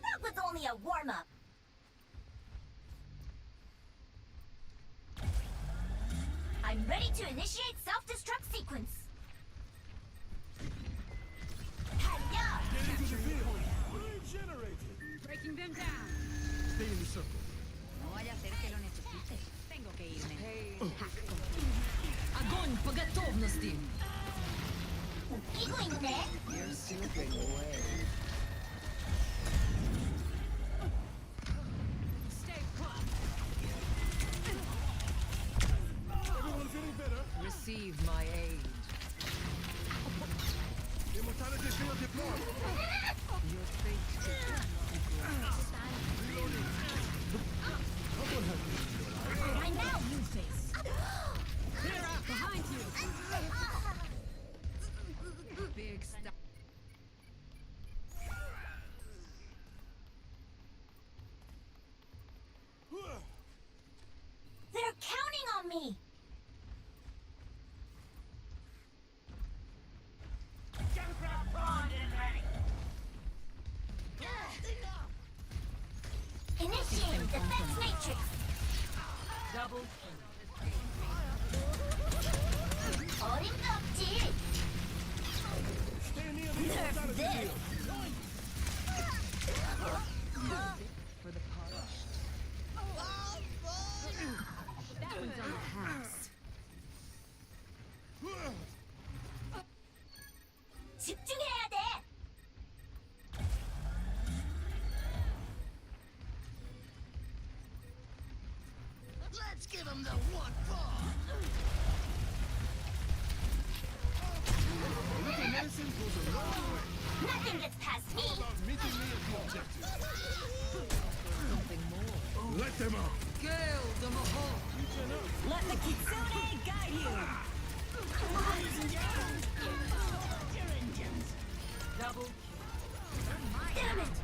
That was only a warm-up. I'm ready to initiate self-destruct sequence. Hi-ya! Get into the field. Regenerated. Breaking them down. Stay in the circle. No vaya a ser que lo necesite. Tengo que irme. Hey. Огонь по готовности! 웃기고 있네. You're slipping away. Stay put. Everyone feeling better? Receive my aid. Immortality field deployed. Your fate to I now use this. clear out behind you. Big stuff. They're counting on me. Initiating defense matrix. Double 어림도 없지. Stay near the Nerf immortality this. field. For the polished. That one's on the house. 집중해야 돼. Let's give him the what for. A little medicine goes a long way. Nothing gets past me. How about meeting me at the objective? Something more. Let them out. Girl, the Mahal! Let the Kitsune guide you! Double kill. Damn it.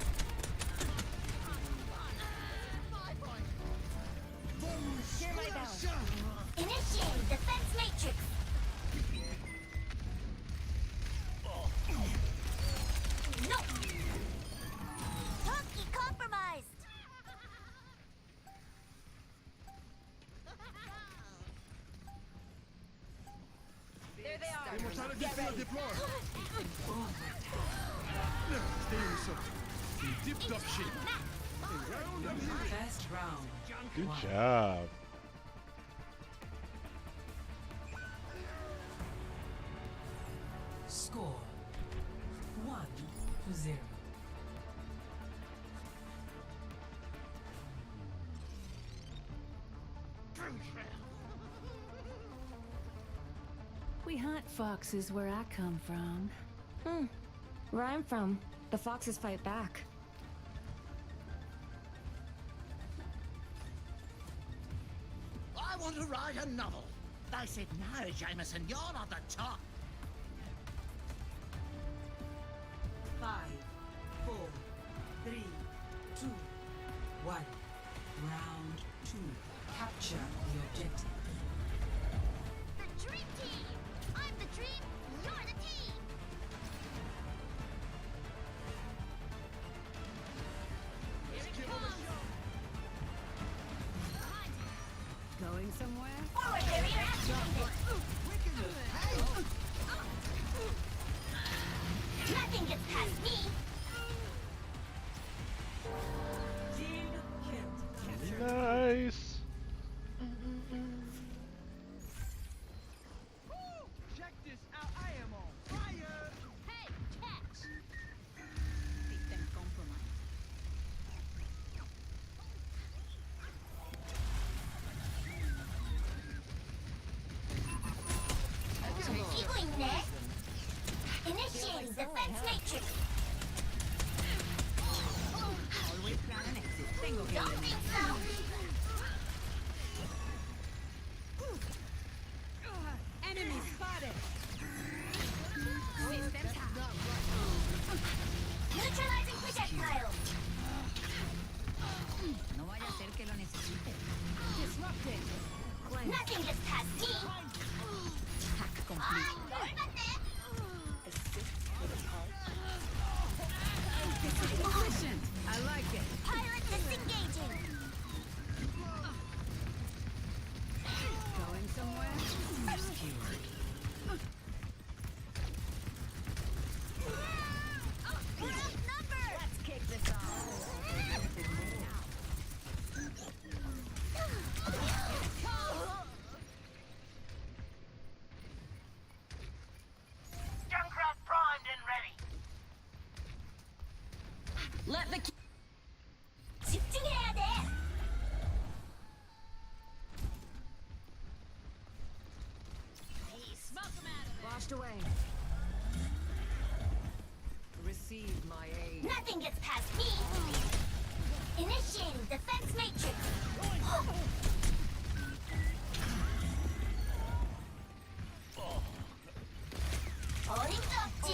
Share my balance. Initiating defense matrix. No. Hooky compromised. Field deployed. Stay in the circle. In dipped up shape. A round of healing. First round. Good job. Score 1-0. We hunt foxes where I come from. Where I'm from, the foxes fight back. I want to write a novel. They said, no, Jameson, you're not the top. 5, 4, 3, 2, 1. Round 2. Capture the objective. The dream team! I'm the dream, you're the team! Here it comes! Going somewhere? Forward, barrier activated! Nothing gets past me! Team killed. Nice. Check this out, I am on fire! Hey, catch! System compromised. Keeping next. Initiating defense matrix. Always plan an exit. Tengo que Don't ir. think so. Enemy spotted. System tap. Neutralizing projectile. No vaya a ser que lo necesite. Disrupted. Nothing gets past me. Hack complete. Efficient. I like it. Pilot disengaging. Going somewhere? We're outnumbered. Let's kick this off. Junkrat primed and ready. Let the 집중해야 돼. Smoke 'em out of there. washed away. Receive my aid. Nothing gets past me. Initiating defense matrix. 어림없지.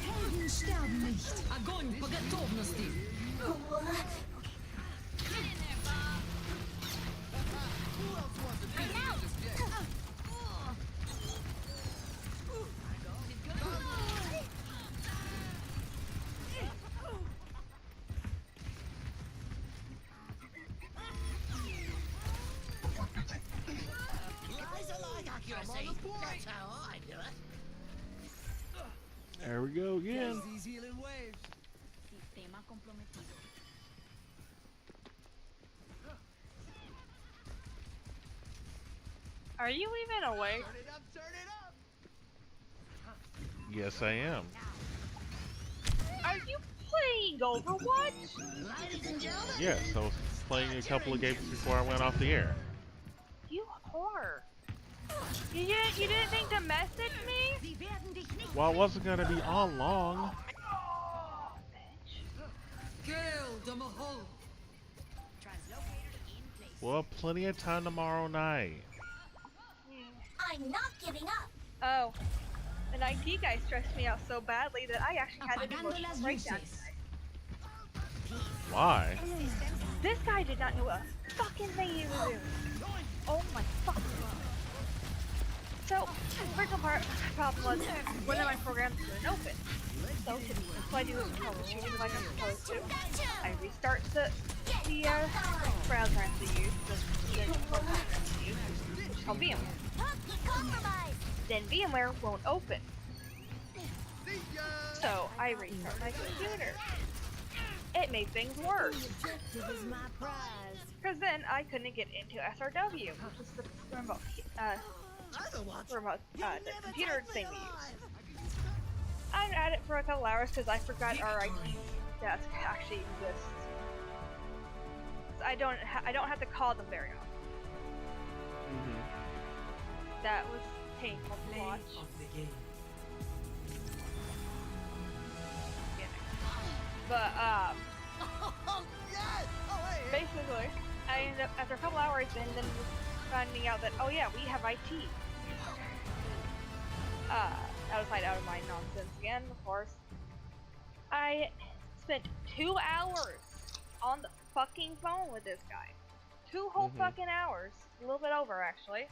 Helden sterben nicht. Огонь по готовности. Guys, I like accuracy. That's how I do it. There we go again. These healing waves. Sistema comprometido. Are you even awake? Turn it up, turn it up. Yes, I am. Are you playing Overwatch? Ladies and gentlemen. Yes, I was playing a couple of games before I went off the air. You whore. You didn't think to message me? Well, I wasn't gonna be on long. Kill the Mahol. Well, plenty of time tomorrow night. I'm not giving up. Oh. An IT guy stressed me out so badly that I actually had an emotional breakdown tonight. Why? This guy did not know a fucking thing he was doing. Oh my fucking god. So, the first problem was one of my programs didn't open. So, what I do is troubleshooting like I'm supposed to. I restart the browser I have to use, the program I have to use, which is called VM. Compromise. then VMware won't open. So I restart my computer. It made things worse. Because then I couldn't get into SRW, which is the remote, the computer thing we use. I'm at it for a couple hours because I forgot our IT desk actually exists. So I don't have to call them very often. That was painful to watch. But basically, I ended up after a couple hours and then finding out that, oh yeah, we have IT. Outside out of my nonsense again, of course. I spent 2 hours on the fucking phone with this guy. 2 whole fucking hours. A little bit over, actually.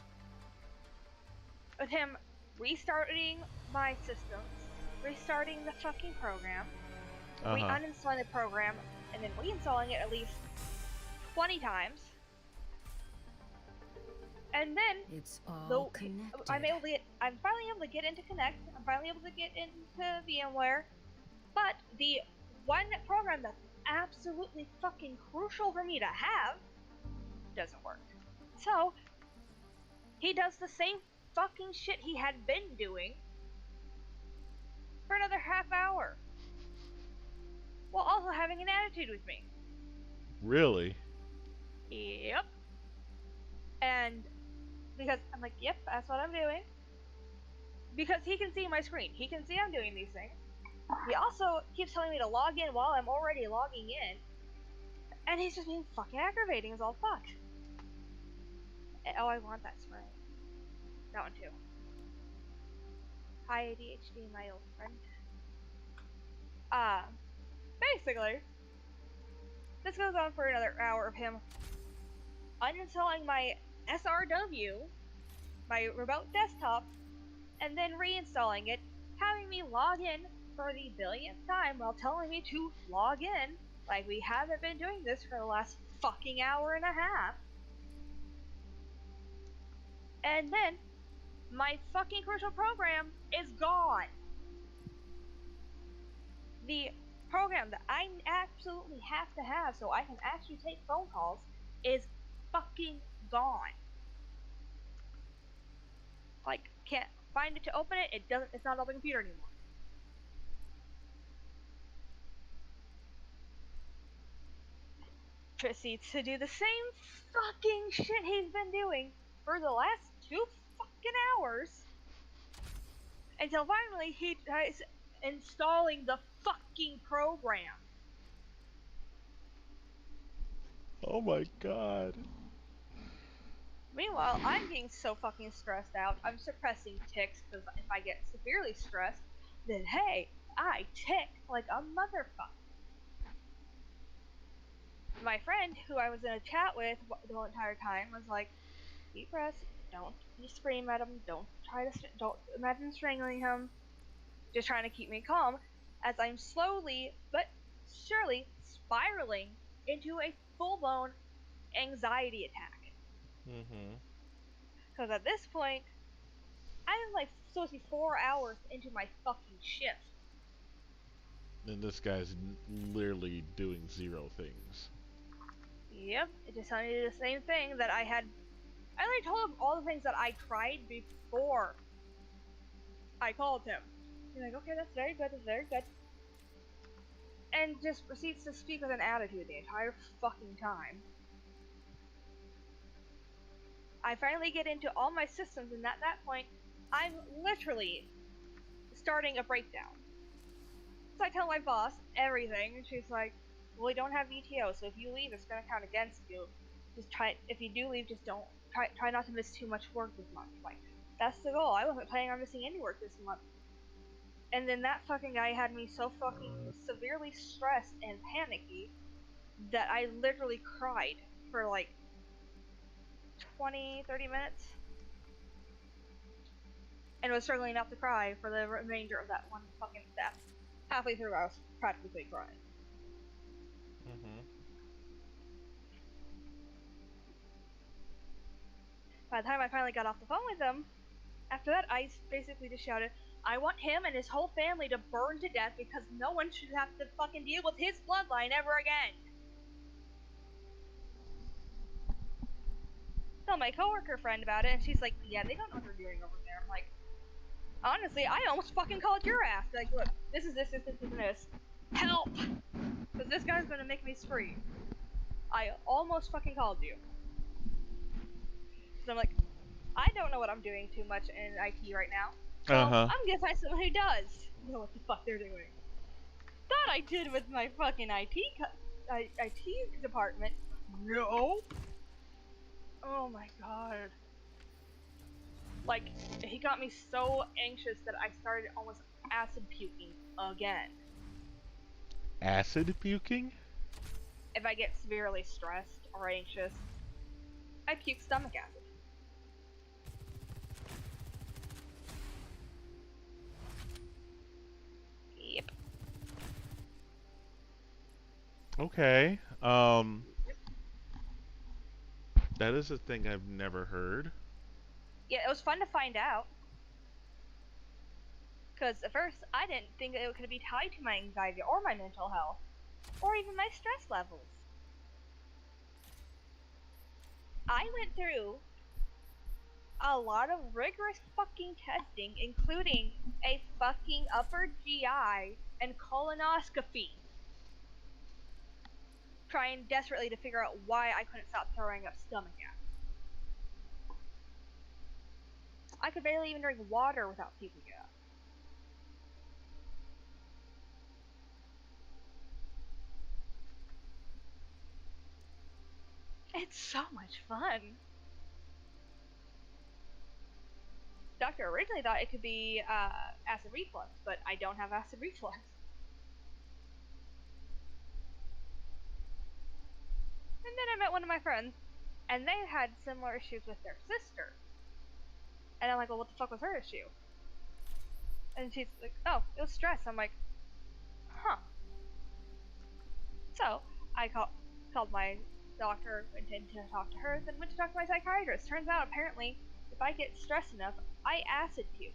With him restarting my systems, restarting the fucking program, uninstalling the program, and then reinstalling it at least 20 times. And then it's all connected. I'm finally able to get into Connect. I'm finally able to get into VMware. But the one program that's absolutely fucking crucial for me to have doesn't work. So he does the same fucking shit he had been doing for another half hour, while also having an attitude with me. Really? Yep. And because I'm like, yep, that's what I'm doing. Because he can see my screen. He can see I'm doing these things. He also keeps telling me to log in while I'm already logging in. And he's just being fucking aggravating as all fuck. Oh, I want that spray. That one too. Hi ADHD, my old friend. Basically, this goes on for another hour of him uninstalling my SRW, my remote desktop, and then reinstalling it, having me log in for the billionth time while telling me to log in, like we haven't been doing this for the last fucking hour and a half. And then, my fucking crucial program is gone. The program that I absolutely have to have so I can actually take phone calls is fucking gone. Like, can't find it to open it, it's not on the computer anymore. Proceeds to do the same fucking shit he's been doing for the last 2 fucking hours until finally he tries installing the fucking program. Oh my god. Meanwhile, I'm getting so fucking stressed out, I'm suppressing tics because if I get severely stressed, then hey, I tick like a motherfucker. My friend, who I was in a chat with the whole entire time, was like, deep breaths, don't scream at him, don't imagine strangling him, just trying to keep me calm, as I'm slowly but surely spiraling into a full-blown anxiety attack. Because at this point, I'm like supposed to be 4 hours into my fucking shift. And this guy's literally doing 0 things. Yep, it just sounded the same thing that I already told him all the things that I tried before I called him. He's like, okay, that's very good, and just proceeds to speak with an attitude the entire fucking time. I finally get into all my systems, and at that point, I'm literally starting a breakdown. So I tell my boss everything, and she's like, well, we don't have VTO, so if you leave, it's gonna count against you. If you do leave, just don't, try not to miss too much work this month. Like, that's the goal. I wasn't planning on missing any work this month. And then that fucking guy had me so fucking severely stressed and panicky that I literally cried for like 20-30 minutes. And was struggling not to cry for the remainder of that one fucking step. Halfway through, I was practically crying. By the time I finally got off the phone with him, After that, I basically just shouted, I want him and his whole family to burn to death because no one should have to fucking deal with his bloodline ever again. Tell my coworker friend about it, and she's like, yeah, they don't know what they're doing over there. I'm like, honestly, I almost fucking called your ass. Like, look, this is this, and this. Help! Because this guy's gonna make me scream. I almost fucking called you. So I'm like, I don't know what I'm doing too much in IT right now. So I'm gonna find someone who does know what the fuck they're doing. That I did with my fucking IT department. No. Oh my god. Like, he got me so anxious that I started almost acid puking again. Acid puking? If I get severely stressed or anxious, I puke stomach acid. Yep. Okay. That is a thing I've never heard. Yeah, it was fun to find out. Because at first, I didn't think it could be tied to my anxiety or my mental health, or even my stress levels. I went through a lot of rigorous fucking testing, including a fucking upper GI and colonoscopy, trying desperately to figure out why I couldn't stop throwing up stomach acid. I could barely even drink water without puking it up. It's so much fun. Doctor originally thought it could be acid reflux, but I don't have acid reflux. And then I met one of my friends, and they had similar issues with their sister. And I'm like, well, what the fuck was her issue? And she's like, oh, it was stress. I'm like, huh. So, I called my doctor, intended to talk to her, then went to talk to my psychiatrist. Turns out, apparently, if I get stressed enough, I acid puke.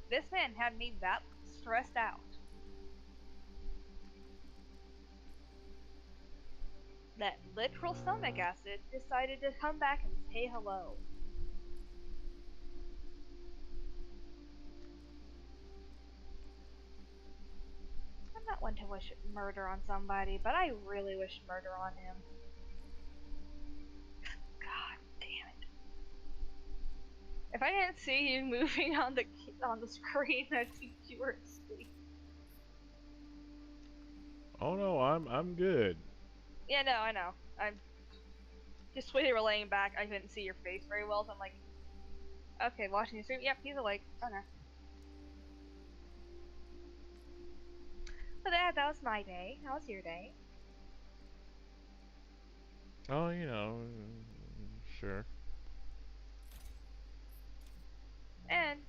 This man had me that stressed out that literal stomach acid decided to come back and say hello. I'm not one to wish murder on somebody, but I really wish murder on him. God damn it. If I didn't see you moving on the screen, I'd think you were asleep. Oh no, I'm good. Yeah, no, I know. I'm just when you were laying back, I couldn't see your face very well, so I'm like, okay, watching the stream. Yep, he's awake. Okay. So that was my day. How was your day? Oh, you know, sure. And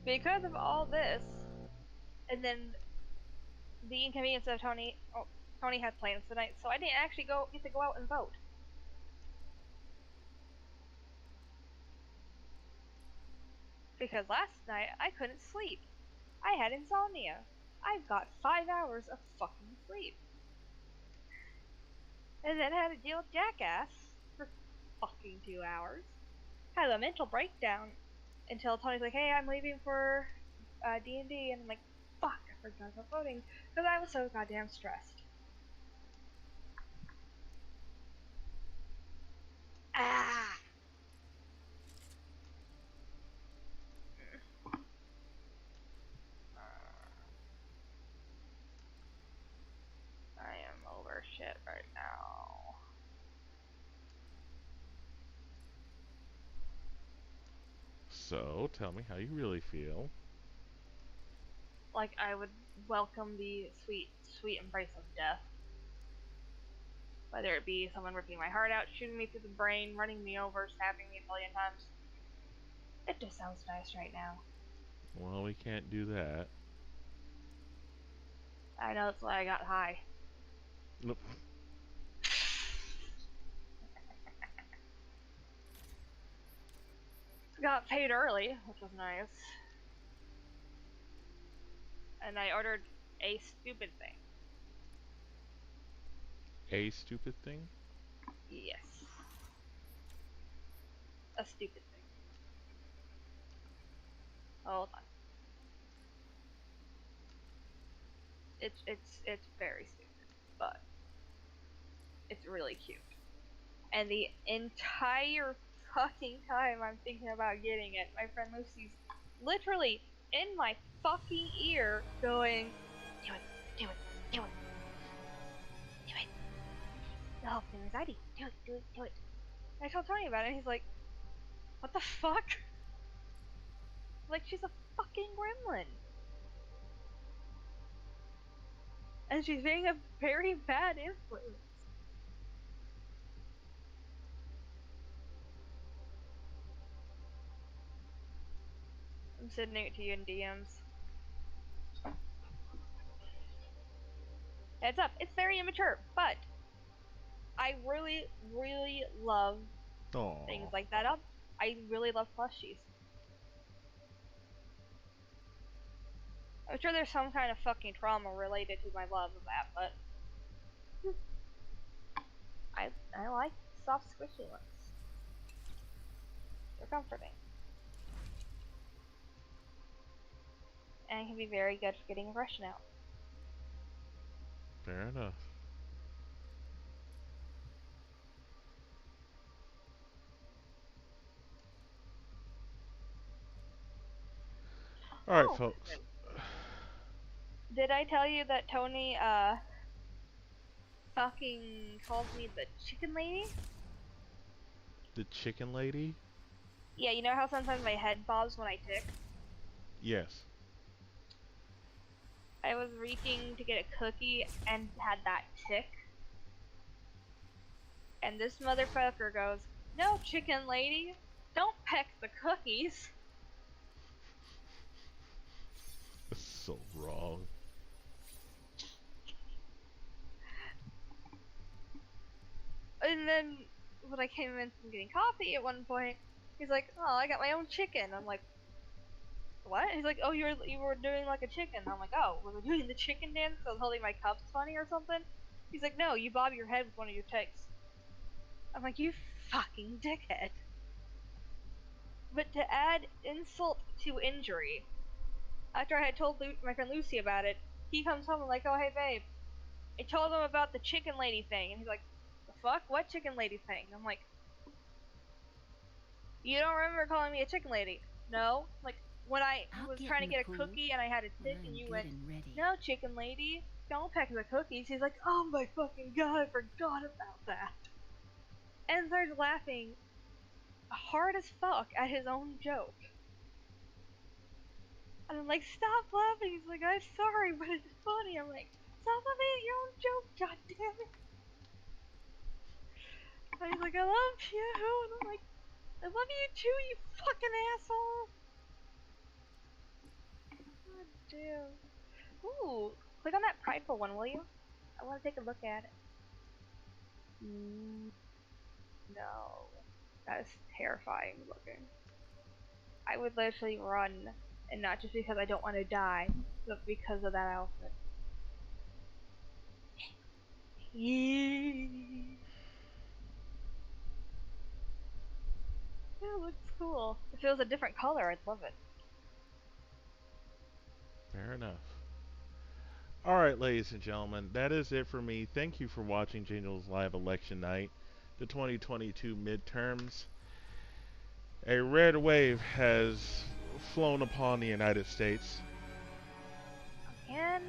because of all this, and then the inconvenience of Tony had plans tonight, so I didn't actually get to go out and vote. Because last night I couldn't sleep. I had insomnia. I've got 5 hours of fucking sleep. And then had to deal with Jackass for fucking 2 hours. Had a mental breakdown until Tony's like, hey, I'm leaving for D&D, and I'm like, fuck, I forgot about voting, because I was so goddamn stressed. Ah! I am over shit right now. So, tell me how you really feel. Like I would welcome the sweet, sweet embrace of death. Whether it be someone ripping my heart out, shooting me through the brain, running me over, stabbing me a billion times. It just sounds nice right now. Well, we can't do that. I know, that's why I got high. Nope. got paid early, which was nice. And I ordered a stupid thing. A stupid thing? Yes. A stupid thing. Hold on. It's very stupid, but it's really cute. And the entire fucking time I'm thinking about getting it, my friend Lucy's literally in my fucking ear going, do it, do it, do it, do it. It'll help with anxiety. Do it, do it, do it. And I told Tony about it, and he's like, what the fuck? Like, she's a fucking gremlin. And she's being a very bad influence. I'm sending it to you in DMs. Heads up, it's very immature, but I really, really love things like that. I really love plushies. I'm sure there's some kind of fucking trauma related to my love of that, but I like soft squishy ones. They're comforting. And can be very good for getting aggression out. Fair enough. Alright, folks. Did I tell you that Tony, fucking called me the chicken lady? The chicken lady? Yeah, you know how sometimes my head bobs when I tick? Yes. I was reaching to get a cookie and had that tick. And this motherfucker goes, no, chicken lady, don't peck the cookies. That's so wrong. And then when I came in from getting coffee at one point, he's like, oh, I got my own chicken. I'm like, what? He's like, oh, you were doing like a chicken. I'm like, oh, was I doing the chicken dance? I was holding my cups funny or something? He's like, no, you bob your head with one of your ticks. I'm like, you fucking dickhead. But to add insult to injury, after I had told my friend Lucy about it, he comes home and like, oh, hey babe, I told him about the chicken lady thing, and he's like, the fuck? What chicken lady thing? I'm like, you don't remember calling me a chicken lady? No? Like, when I was trying to get a cookie and I had a tick and you went, no, chicken lady, don't peck the cookies. He's like, oh my fucking god, I forgot about that. And started laughing hard as fuck at his own joke. And I'm like, stop laughing. He's like, I'm sorry, but it's funny. I'm like, stop laughing at your own joke, god damn it. And he's like, I love you. And I'm like, I love you too, you fucking asshole. God damn. Ooh, click on that prideful one, will you? I want to take a look at it. No. That is terrifying looking. I would literally run, and not just because I don't want to die, but because of that outfit. Yee. Yeah, it looks cool. If it was a different color, I'd love it. Fair enough. Alright, ladies and gentlemen, that is it for me. Thank you for watching Jingles Live Election Night, the 2022 midterms. A red wave has flown upon the United States. Again?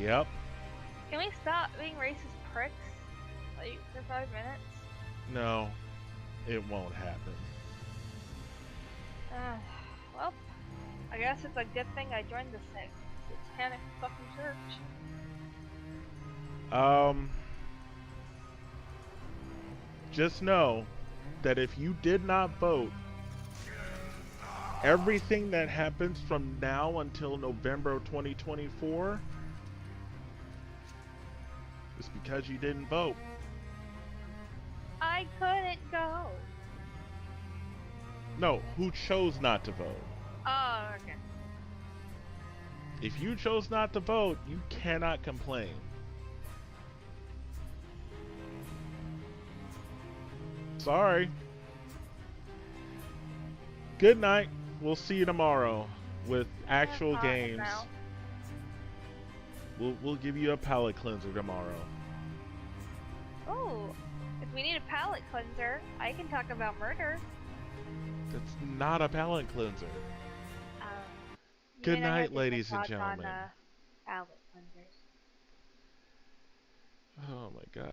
Yep. Can we stop being racist pricks? Like, for 5 minutes? No, it won't happen. Well, I guess it's a good thing I joined this satanic fucking church. Just know that if you did not vote, everything that happens from now until November of 2024 is because you didn't vote. I couldn't go. No, who chose not to vote. Oh, okay. If you chose not to vote, you cannot complain. Sorry. Good night. We'll see you tomorrow with actual games. Now. We'll give you a palate cleanser tomorrow. Oh, if we need a palate cleanser, I can talk about murder. That's not a palate cleanser. Good night, ladies and gentlemen. Palate cleansers. Oh my god.